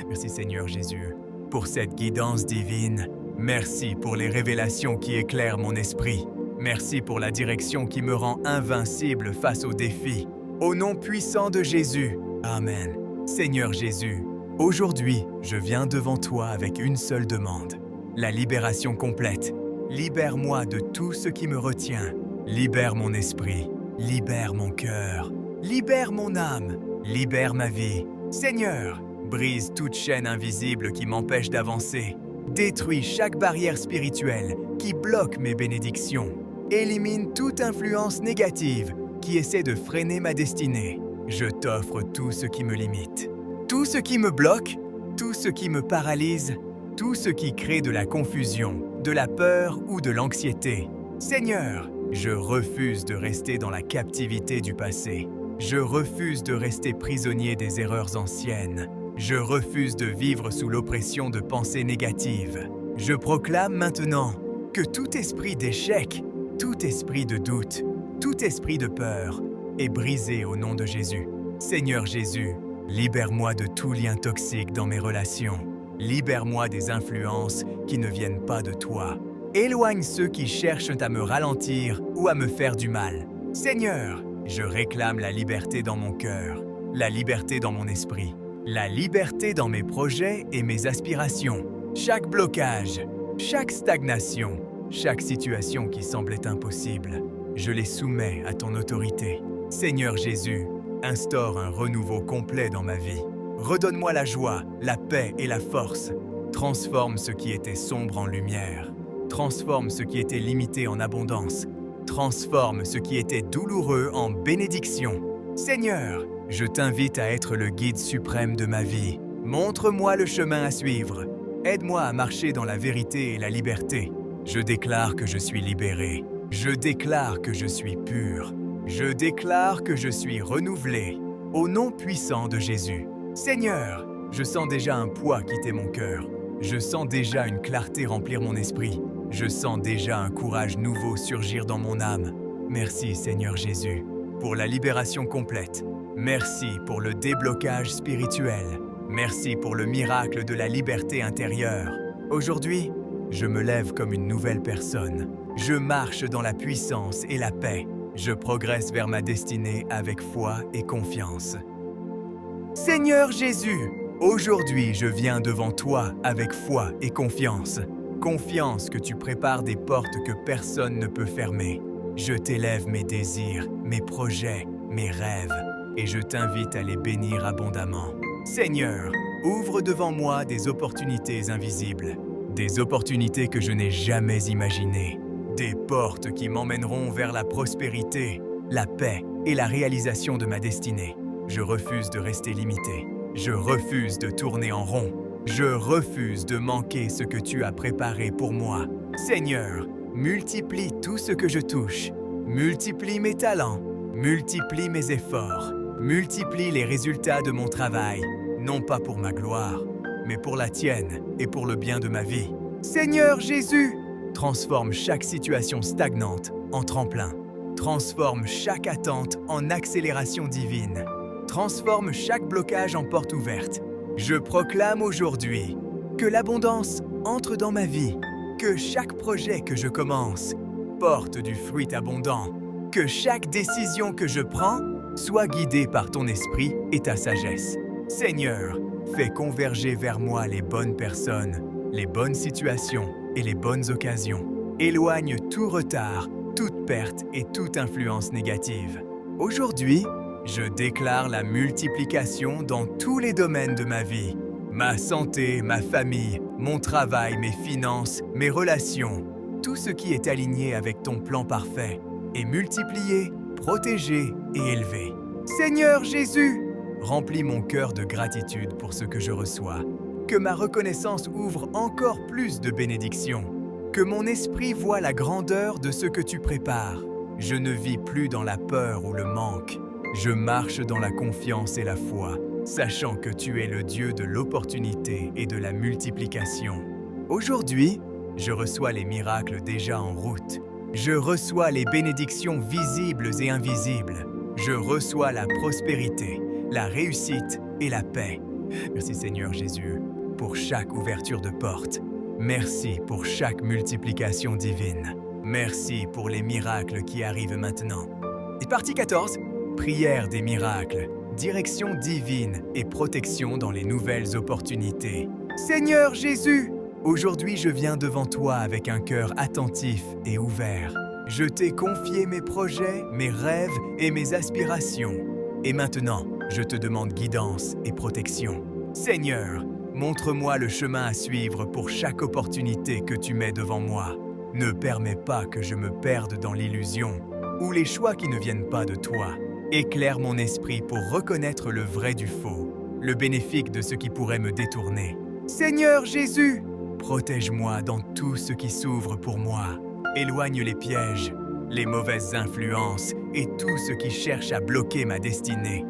Merci Seigneur Jésus pour cette guidance divine. Merci pour les révélations qui éclairent mon esprit. Merci pour la direction qui me rend invincible face aux défis. Au nom puissant de Jésus, Amen. Seigneur Jésus, Aujourd'hui, je viens devant toi avec une seule demande. La libération complète. Libère-moi de tout ce qui me retient. Libère mon esprit. Libère mon cœur. Libère mon âme. Libère ma vie. Seigneur, brise toute chaîne invisible qui m'empêche d'avancer. Détruis chaque barrière spirituelle qui bloque mes bénédictions. Élimine toute influence négative qui essaie de freiner ma destinée. Je t'offre tout ce qui me limite. Tout ce qui me bloque, tout ce qui me paralyse, tout ce qui crée de la confusion, de la peur ou de l'anxiété. Seigneur, je refuse de rester dans la captivité du passé. Je refuse de rester prisonnier des erreurs anciennes. Je refuse de vivre sous l'oppression de pensées négatives. Je proclame maintenant que tout esprit d'échec, tout esprit de doute, tout esprit de peur est brisé au nom de Jésus. Seigneur Jésus, libère-moi de tout lien toxique dans mes relations. Libère-moi des influences qui ne viennent pas de toi. Éloigne ceux qui cherchent à me ralentir ou à me faire du mal. Seigneur, je réclame la liberté dans mon cœur, la liberté dans mon esprit, la liberté dans mes projets et mes aspirations. Chaque blocage, chaque stagnation, chaque situation qui semblait impossible, je les soumets à ton autorité. Seigneur Jésus, instaure un renouveau complet dans ma vie. Redonne-moi la joie, la paix et la force. Transforme ce qui était sombre en lumière. Transforme ce qui était limité en abondance. Transforme ce qui était douloureux en bénédiction. Seigneur, je t'invite à être le guide suprême de ma vie. Montre-moi le chemin à suivre. Aide-moi à marcher dans la vérité et la liberté. Je déclare que je suis libéré. Je déclare que je suis pur. Je déclare que je suis renouvelé. Au nom puissant de Jésus. Seigneur, je sens déjà un poids quitter mon cœur. Je sens déjà une clarté remplir mon esprit. Je sens déjà un courage nouveau surgir dans mon âme. Merci Seigneur Jésus, pour la libération complète. Merci pour le déblocage spirituel. Merci pour le miracle de la liberté intérieure. Aujourd'hui, je me lève comme une nouvelle personne. Je marche dans la puissance et la paix. Je progresse vers ma destinée avec foi et confiance. Seigneur Jésus, aujourd'hui je viens devant toi avec foi et confiance. Confiance que tu prépares des portes que personne ne peut fermer. Je t'élève mes désirs, mes projets, mes rêves, et je t'invite à les bénir abondamment. Seigneur, ouvre devant moi des opportunités invisibles, des opportunités que je n'ai jamais imaginées, des portes qui m'emmèneront vers la prospérité, la paix et la réalisation de ma destinée. Je refuse de rester limité. Je refuse de tourner en rond. Je refuse de manquer ce que tu as préparé pour moi. Seigneur, multiplie tout ce que je touche. Multiplie mes talents. Multiplie mes efforts. Multiplie les résultats de mon travail. Non pas pour ma gloire, mais pour la tienne et pour le bien de ma vie. Seigneur Jésus, transforme chaque situation stagnante en tremplin. Transforme chaque attente en accélération divine. Transforme chaque blocage en porte ouverte. Je proclame aujourd'hui que l'abondance entre dans ma vie, que chaque projet que je commence porte du fruit abondant, que chaque décision que je prends soit guidée par ton esprit et ta sagesse. Seigneur, fais converger vers moi les bonnes personnes, les bonnes situations et les bonnes occasions. Éloigne tout retard, toute perte et toute influence négative. Aujourd'hui, je déclare la multiplication dans tous les domaines de ma vie. Ma santé, ma famille, mon travail, mes finances, mes relations. Tout ce qui est aligné avec ton plan parfait est multiplié, protégé et élevé. Seigneur Jésus, remplis mon cœur de gratitude pour ce que je reçois. Que ma reconnaissance ouvre encore plus de bénédictions. Que mon esprit voie la grandeur de ce que tu prépares. Je ne vis plus dans la peur ou le manque. Je marche dans la confiance et la foi, sachant que tu es le Dieu de l'opportunité et de la multiplication. Aujourd'hui, je reçois les miracles déjà en route. Je reçois les bénédictions visibles et invisibles. Je reçois la prospérité, la réussite et la paix. Merci Seigneur Jésus pour chaque ouverture de porte. Merci pour chaque multiplication divine. Merci pour les miracles qui arrivent maintenant. Et partie 14. Prière des miracles. direction divine et protection dans les nouvelles opportunités. Seigneur Jésus, aujourd'hui je viens devant toi avec un cœur attentif et ouvert. Je t'ai confié mes projets, mes rêves et mes aspirations. Et maintenant, je te demande guidance et protection. Seigneur, montre-moi le chemin à suivre pour chaque opportunité que tu mets devant moi. Ne permets pas que je me perde dans l'illusion ou les choix qui ne viennent pas de toi. Éclaire mon esprit pour reconnaître le vrai du faux, le bénéfique de ce qui pourrait me détourner. Seigneur Jésus, protège-moi dans tout ce qui s'ouvre pour moi. Éloigne les pièges, les mauvaises influences et tout ce qui cherche à bloquer ma destinée.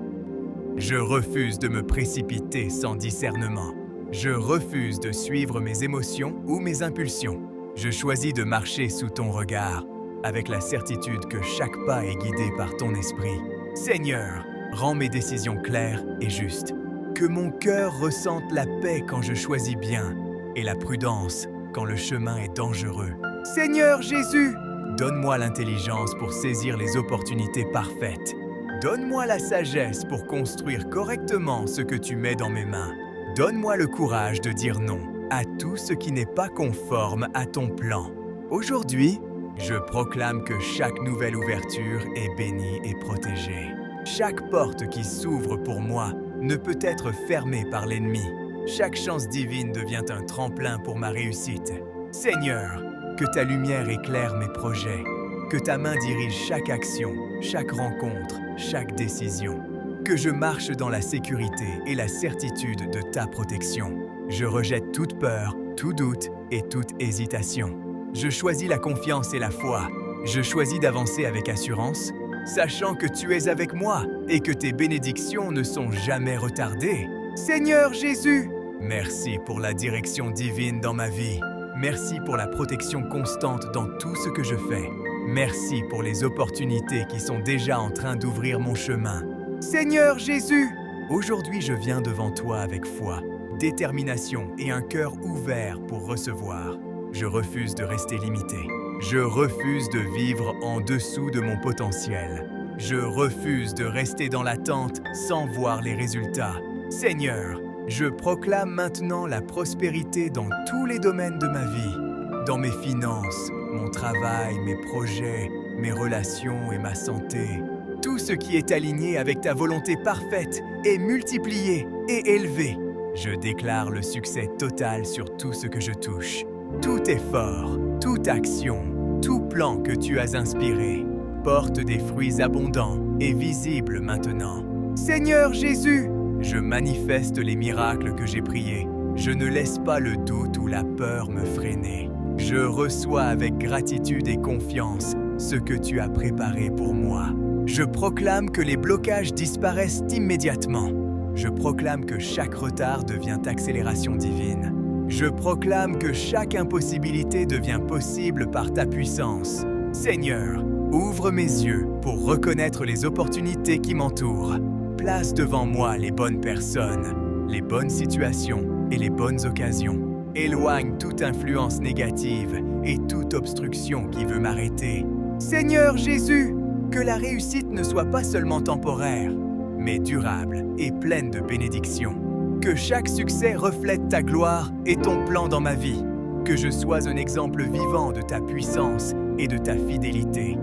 Je refuse de me précipiter sans discernement. Je refuse de suivre mes émotions ou mes impulsions. Je choisis de marcher sous ton regard, avec la certitude que chaque pas est guidé par ton esprit. Seigneur, rends mes décisions claires et justes. Que mon cœur ressente la paix quand je choisis bien et la prudence quand le chemin est dangereux. Seigneur Jésus, donne-moi l'intelligence pour saisir les opportunités parfaites. Donne-moi la sagesse pour construire correctement ce que tu mets dans mes mains. Donne-moi le courage de dire non à tout ce qui n'est pas conforme à ton plan. Aujourd'hui, je proclame que chaque nouvelle ouverture est bénie et protégée. Chaque porte qui s'ouvre pour moi ne peut être fermée par l'ennemi. Chaque chance divine devient un tremplin pour ma réussite. Seigneur, que ta lumière éclaire mes projets, que ta main dirige chaque action, chaque rencontre, chaque décision. Que je marche dans la sécurité et la certitude de ta protection. Je rejette toute peur, tout doute et toute hésitation. Je choisis la confiance et la foi. Je choisis d'avancer avec assurance, sachant que tu es avec moi et que tes bénédictions ne sont jamais retardées. Seigneur Jésus, merci pour la direction divine dans ma vie. Merci pour la protection constante dans tout ce que je fais. Merci pour les opportunités qui sont déjà en train d'ouvrir mon chemin. Seigneur Jésus, aujourd'hui je viens devant toi avec foi, détermination et un cœur ouvert pour recevoir. Je refuse de rester limité. Je refuse de vivre en dessous de mon potentiel. Je refuse de rester dans l'attente sans voir les résultats. Seigneur, je proclame maintenant la prospérité dans tous les domaines de ma vie, dans mes finances, mon travail, mes projets, mes relations et ma santé. Tout ce qui est aligné avec ta volonté parfaite est multiplié et élevé. Je déclare le succès total sur tout ce que je touche. Tout effort, toute action, tout plan que tu as inspiré porte des fruits abondants et visibles maintenant. Seigneur Jésus, je manifeste les miracles que j'ai priés. Je ne laisse pas le doute ou la peur me freiner. Je reçois avec gratitude et confiance ce que tu as préparé pour moi. Je proclame que les blocages disparaissent immédiatement. Je proclame que chaque retard devient accélération divine. Je proclame que chaque impossibilité devient possible par ta puissance. Seigneur, ouvre mes yeux pour reconnaître les opportunités qui m'entourent. Place devant moi les bonnes personnes, les bonnes situations et les bonnes occasions. Éloigne toute influence négative et toute obstruction qui veut m'arrêter. Seigneur Jésus, que la réussite ne soit pas seulement temporaire, mais durable et pleine de bénédictions. Que chaque succès reflète ta gloire et ton plan dans ma vie. Que je sois un exemple vivant de ta puissance et de ta fidélité.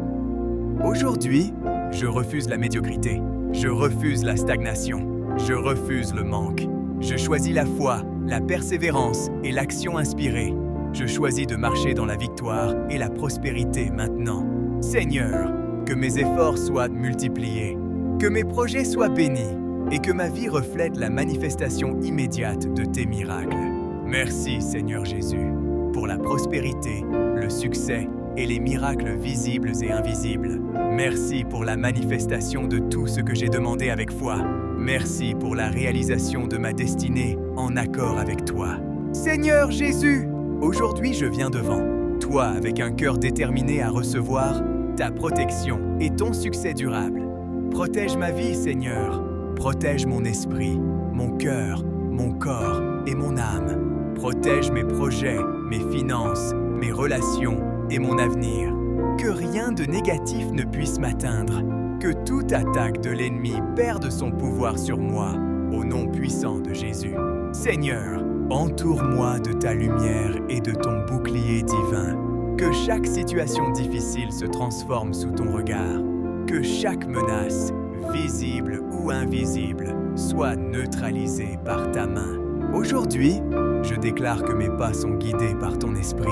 Aujourd'hui, je refuse la médiocrité. Je refuse la stagnation. Je refuse le manque. Je choisis la foi, la persévérance et l'action inspirée. Je choisis de marcher dans la victoire et la prospérité maintenant. Seigneur, que mes efforts soient multipliés, que mes projets soient bénis et que ma vie reflète la manifestation immédiate de tes miracles. Merci Seigneur Jésus, pour la prospérité, le succès et les miracles visibles et invisibles. Merci pour la manifestation de tout ce que j'ai demandé avec foi. Merci pour la réalisation de ma destinée en accord avec toi. Seigneur Jésus, aujourd'hui je viens devant toi avec un cœur déterminé à recevoir ta protection et ton succès durable. Protège ma vie, Seigneur. Protège mon esprit, mon cœur, mon corps et mon âme. Protège mes projets, mes finances, mes relations et mon avenir. Que rien de négatif ne puisse m'atteindre. Que toute attaque de l'ennemi perde son pouvoir sur moi, au nom puissant de Jésus. Seigneur, entoure-moi de ta lumière et de ton bouclier divin. Que chaque situation difficile se transforme sous ton regard. Que chaque menace, visible ou invisible, soit neutralisée par ta main. Aujourd'hui, je déclare que mes pas sont guidés par ton esprit,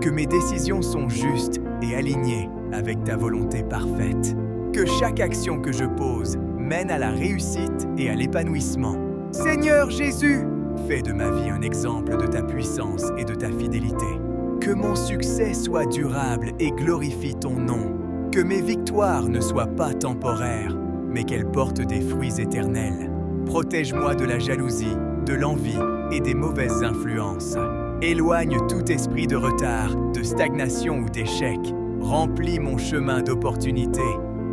que mes décisions sont justes et alignées avec ta volonté parfaite, que chaque action que je pose mène à la réussite et à l'épanouissement. Seigneur Jésus, fais de ma vie un exemple de ta puissance et de ta fidélité. Que mon succès soit durable et glorifie ton nom. Que mes victoires ne soient pas temporaires, mais qu'elles portent des fruits éternels. Protège-moi de la jalousie, de l'envie et des mauvaises influences. Éloigne tout esprit de retard, de stagnation ou d'échec. Remplis mon chemin d'opportunités,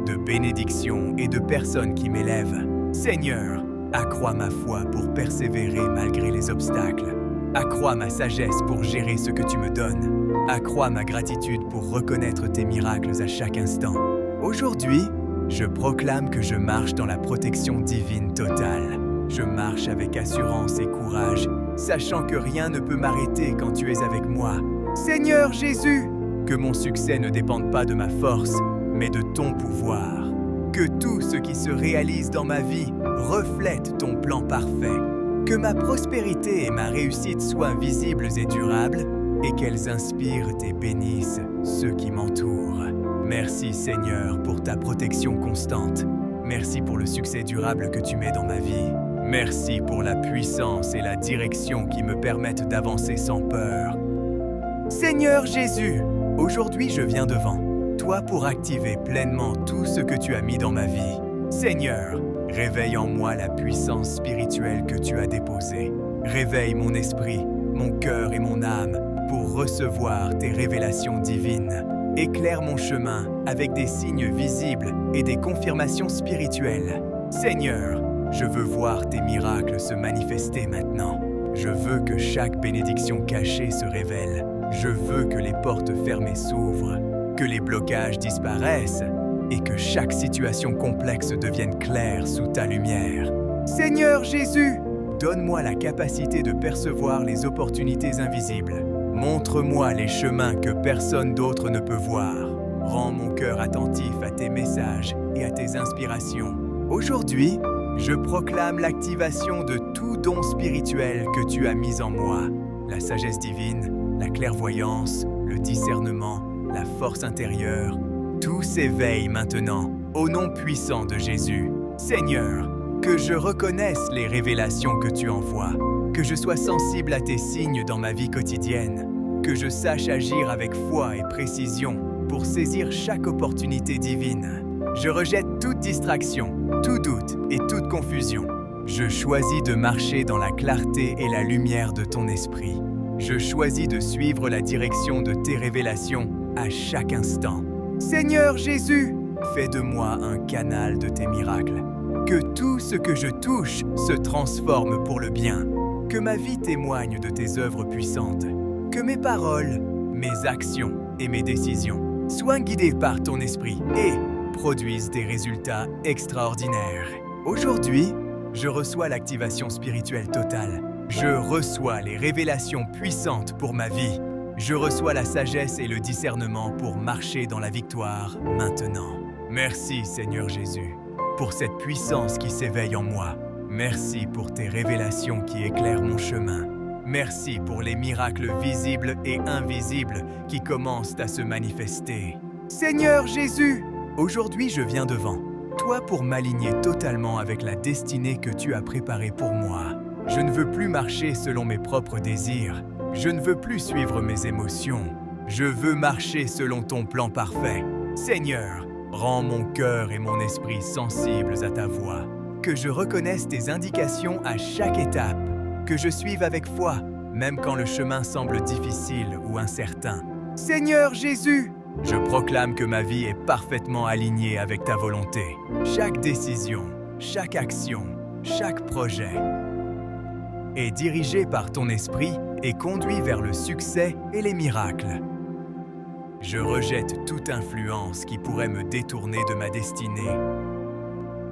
de bénédictions et de personnes qui m'élèvent. Seigneur, accrois ma foi pour persévérer malgré les obstacles. Accrois ma sagesse pour gérer ce que tu me donnes. Accrois ma gratitude pour reconnaître tes miracles à chaque instant. Aujourd'hui, je proclame que je marche dans la protection divine totale. Je marche avec assurance et courage, sachant que rien ne peut m'arrêter quand tu es avec moi. Seigneur Jésus, que mon succès ne dépende pas de ma force, mais de ton pouvoir. Que tout ce qui se réalise dans ma vie reflète ton plan parfait. Que ma prospérité et ma réussite soient visibles et durables, et qu'elles inspirent et bénissent ceux qui m'entourent. Merci Seigneur pour ta protection constante. Merci pour le succès durable que tu mets dans ma vie. Merci pour la puissance et la direction qui me permettent d'avancer sans peur. Seigneur Jésus, aujourd'hui je viens devant toi pour activer pleinement tout ce que tu as mis dans ma vie. Seigneur, réveille en moi la puissance spirituelle que tu as déposée. Réveille mon esprit, mon cœur et mon âme pour recevoir tes révélations divines. Éclaire mon chemin avec des signes visibles et des confirmations spirituelles. Seigneur, je veux voir tes miracles se manifester maintenant. Je veux que chaque bénédiction cachée se révèle. Je veux que les portes fermées s'ouvrent, que les blocages disparaissent et que chaque situation complexe devienne claire sous ta lumière. Seigneur Jésus, donne-moi la capacité de percevoir les opportunités invisibles. Montre-moi les chemins que personne d'autre ne peut voir. Rends mon cœur attentif à tes messages et à tes inspirations. Aujourd'hui, je proclame l'activation de tout don spirituel que tu as mis en moi. La sagesse divine, la clairvoyance, le discernement, la force intérieure. Tout s'éveille maintenant, au nom puissant de Jésus. Seigneur, que je reconnaisse les révélations que tu envoies, que je sois sensible à tes signes dans ma vie quotidienne, que je sache agir avec foi et précision pour saisir chaque opportunité divine. Je rejette toute distraction, tout doute et toute confusion. Je choisis de marcher dans la clarté et la lumière de ton esprit. Je choisis de suivre la direction de tes révélations à chaque instant. Seigneur Jésus, fais de moi un canal de tes miracles. Que tout ce que je touche se transforme pour le bien. Que ma vie témoigne de tes œuvres puissantes. Que mes paroles, mes actions et mes décisions soient guidées par ton esprit et produisent des résultats extraordinaires. Aujourd'hui, je reçois l'activation spirituelle totale. Je reçois les révélations puissantes pour ma vie. Je reçois la sagesse et le discernement pour marcher dans la victoire maintenant. Merci Seigneur Jésus, pour cette puissance qui s'éveille en moi. Merci pour tes révélations qui éclairent mon chemin. Merci pour les miracles visibles et invisibles qui commencent à se manifester. Seigneur Jésus, aujourd'hui je viens devant toi pour m'aligner totalement avec la destinée que tu as préparée pour moi. Je ne veux plus marcher selon mes propres désirs. Je ne veux plus suivre mes émotions. Je veux marcher selon ton plan parfait. Seigneur, rends mon cœur et mon esprit sensibles à ta voix. Que je reconnaisse tes indications à chaque étape. Que je suive avec foi, même quand le chemin semble difficile ou incertain. Seigneur Jésus, je proclame que ma vie est parfaitement alignée avec ta volonté. Chaque décision, chaque action, chaque projet est dirigé par ton esprit et conduit vers le succès et les miracles. Je rejette toute influence qui pourrait me détourner de ma destinée.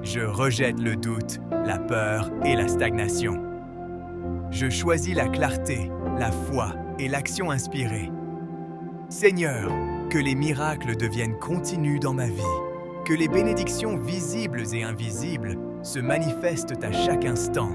Je rejette le doute, la peur et la stagnation. Je choisis la clarté, la foi et l'action inspirée. Seigneur, que les miracles deviennent continus dans ma vie, que les bénédictions visibles et invisibles se manifestent à chaque instant,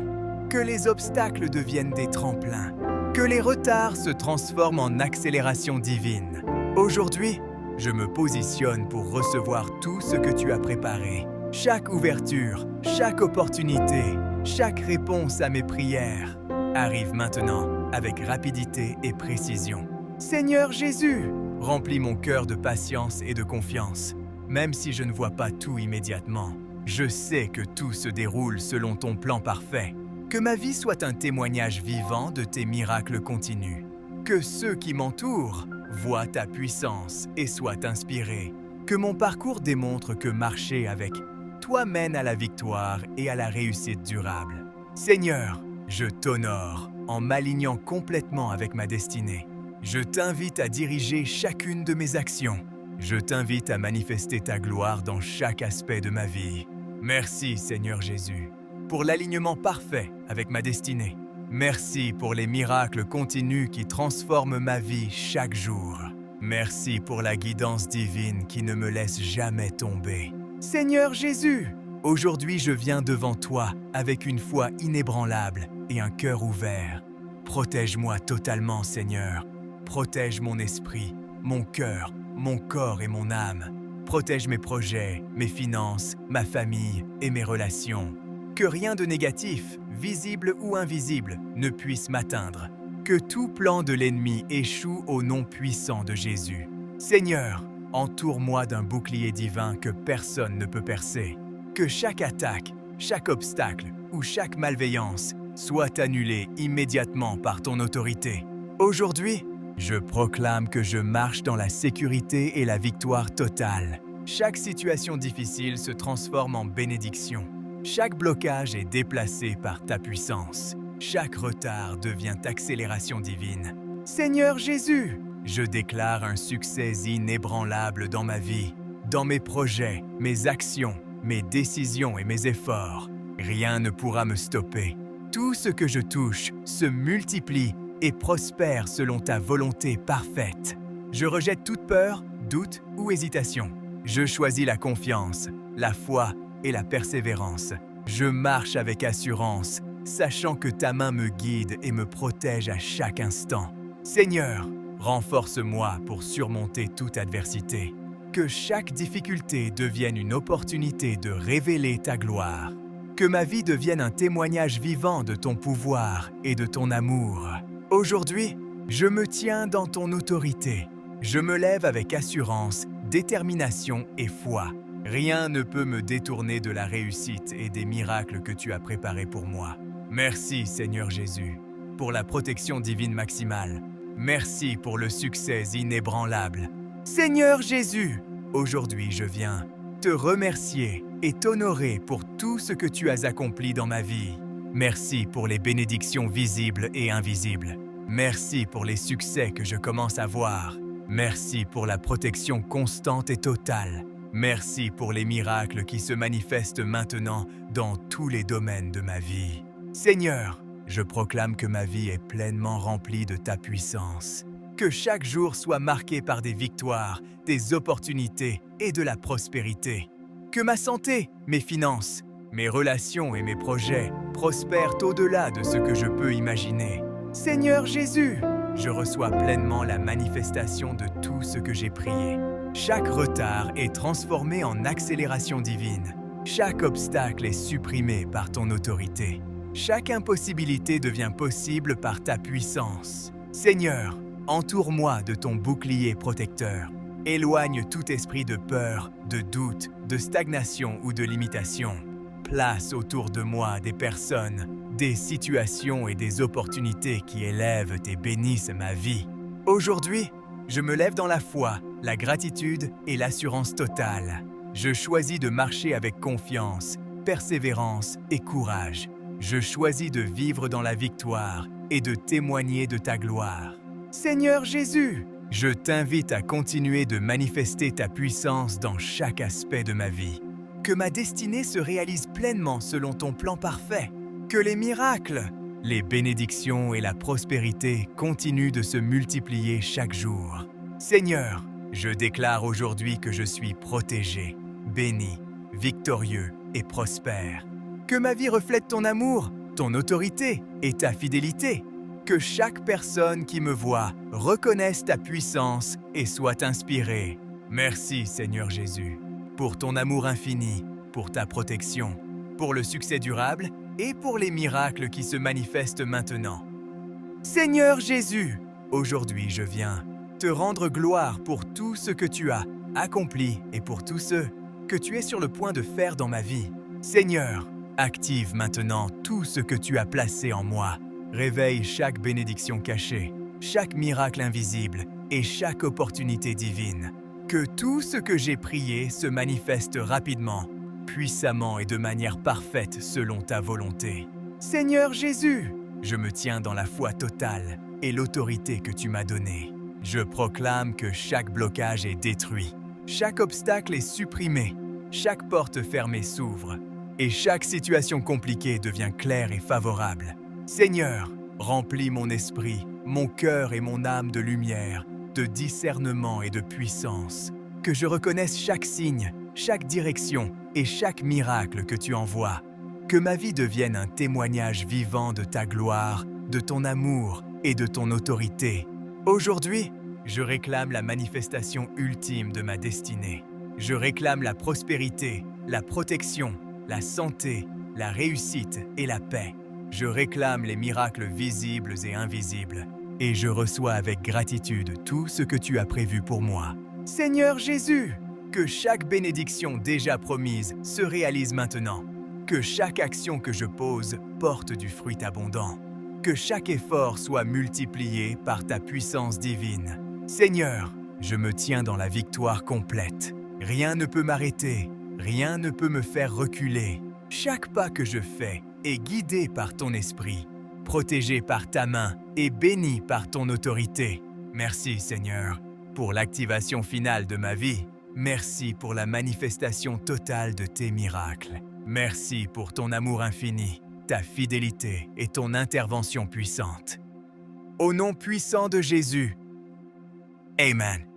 que les obstacles deviennent des tremplins, que les retards se transforment en accélération divine. Aujourd'hui, je me positionne pour recevoir tout ce que tu as préparé. Chaque ouverture, chaque opportunité, chaque réponse à mes prières arrive maintenant avec rapidité et précision. Seigneur Jésus, remplis mon cœur de patience et de confiance. Même si je ne vois pas tout immédiatement, je sais que tout se déroule selon ton plan parfait. Que ma vie soit un témoignage vivant de tes miracles continus. Que ceux qui m'entourent voient ta puissance et soient inspirés. Que mon parcours démontre que marcher avec toi mène à la victoire et à la réussite durable. Seigneur, je t'honore en m'alignant complètement avec ma destinée. Je t'invite à diriger chacune de mes actions. Je t'invite à manifester ta gloire dans chaque aspect de ma vie. Merci, Seigneur Jésus, pour l'alignement parfait avec ma destinée. Merci pour les miracles continus qui transforment ma vie chaque jour. Merci pour la guidance divine qui ne me laisse jamais tomber. Seigneur Jésus, aujourd'hui je viens devant toi avec une foi inébranlable et un cœur ouvert. Protège-moi totalement, Seigneur. Protège mon esprit, mon cœur, mon corps et mon âme. Protège mes projets, mes finances, ma famille et mes relations. Que rien de négatif, visible ou invisible, ne puisse m'atteindre. Que tout plan de l'ennemi échoue au nom puissant de Jésus. Seigneur, entoure-moi d'un bouclier divin que personne ne peut percer. Que chaque attaque, chaque obstacle ou chaque malveillance soit annulée immédiatement par ton autorité. Aujourd'hui, je proclame que je marche dans la sécurité et la victoire totale. Chaque situation difficile se transforme en bénédiction. Chaque blocage est déplacé par ta puissance. Chaque retard devient accélération divine. Seigneur Jésus, je déclare un succès inébranlable dans ma vie, dans mes projets, mes actions, mes décisions et mes efforts. Rien ne pourra me stopper. Tout ce que je touche se multiplie et prospère selon ta volonté parfaite. Je rejette toute peur, doute ou hésitation. Je choisis la confiance, la foi et la persévérance. Je marche avec assurance, sachant que ta main me guide et me protège à chaque instant. Seigneur, renforce-moi pour surmonter toute adversité. Que chaque difficulté devienne une opportunité de révéler ta gloire. Que ma vie devienne un témoignage vivant de ton pouvoir et de ton amour. Aujourd'hui, je me tiens dans ton autorité. Je me lève avec assurance, détermination et foi. Rien ne peut me détourner de la réussite et des miracles que tu as préparés pour moi. Merci, Seigneur Jésus, pour la protection divine maximale. Merci pour le succès inébranlable. Seigneur Jésus, aujourd'hui je viens te remercier et t'honorer pour tout ce que tu as accompli dans ma vie. Merci pour les bénédictions visibles et invisibles. Merci pour les succès que je commence à voir. Merci pour la protection constante et totale. Merci pour les miracles qui se manifestent maintenant dans tous les domaines de ma vie. Seigneur, je proclame que ma vie est pleinement remplie de ta puissance. Que chaque jour soit marqué par des victoires, des opportunités et de la prospérité. Que ma santé, mes finances, mes relations et mes projets prospèrent au-delà de ce que je peux imaginer. Seigneur Jésus, je reçois pleinement la manifestation de tout ce que j'ai prié. Chaque retard est transformé en accélération divine. Chaque obstacle est supprimé par ton autorité. Chaque impossibilité devient possible par ta puissance. Seigneur, entoure-moi de ton bouclier protecteur. Éloigne tout esprit de peur, de doute, de stagnation ou de limitation. Place autour de moi des personnes, des situations et des opportunités qui élèvent et bénissent ma vie. Aujourd'hui, je me lève dans la foi, la gratitude et l'assurance totale. Je choisis de marcher avec confiance, persévérance et courage. Je choisis de vivre dans la victoire et de témoigner de ta gloire. Seigneur Jésus, Je t'invite à continuer de manifester ta puissance dans chaque aspect de ma vie. Que ma destinée se réalise pleinement selon ton plan parfait. Que les miracles, les bénédictions et la prospérité continuent de se multiplier chaque jour. Seigneur, je déclare aujourd'hui que je suis protégé, béni, victorieux et prospère. Que ma vie reflète ton amour, ton autorité et ta fidélité. Que chaque personne qui me voit reconnaisse ta puissance et soit inspirée. Merci Seigneur Jésus, pour ton amour infini, pour ta protection, pour le succès durable et pour les miracles qui se manifestent maintenant. Seigneur Jésus, aujourd'hui je viens te rendre gloire pour tout ce que tu as accompli et pour tous ceux que tu es sur le point de faire dans ma vie. Seigneur, active maintenant tout ce que tu as placé en moi. Réveille chaque bénédiction cachée, chaque miracle invisible et chaque opportunité divine. Que tout ce que j'ai prié se manifeste rapidement, puissamment et de manière parfaite selon ta volonté. Seigneur Jésus, je me tiens dans la foi totale et l'autorité que tu m'as donnée. Je proclame que chaque blocage est détruit, chaque obstacle est supprimé, chaque porte fermée s'ouvre et chaque situation compliquée devient claire et favorable. Seigneur, remplis mon esprit, mon cœur et mon âme de lumière, de discernement et de puissance. Que je reconnaisse chaque signe, chaque direction et chaque miracle que tu envoies. Que ma vie devienne un témoignage vivant de ta gloire, de ton amour et de ton autorité. Aujourd'hui, je réclame la manifestation ultime de ma destinée. Je réclame la prospérité, la protection, la santé, la réussite et la paix. Je réclame les miracles visibles et invisibles, et je reçois avec gratitude tout ce que tu as prévu pour moi. Seigneur Jésus, que chaque bénédiction déjà promise se réalise maintenant. Que chaque action que je pose porte du fruit abondant. Que chaque effort soit multiplié par ta puissance divine. Seigneur, je me tiens dans la victoire complète. Rien ne peut m'arrêter, rien ne peut me faire reculer. Chaque pas que je fais est guidé par ton esprit, protégé par ta main et béni par ton autorité. Merci Seigneur pour l'activation finale de ma vie. Merci pour la manifestation totale de tes miracles. Merci pour ton amour infini, ta fidélité et ton intervention puissante. Au nom puissant de Jésus. Amen.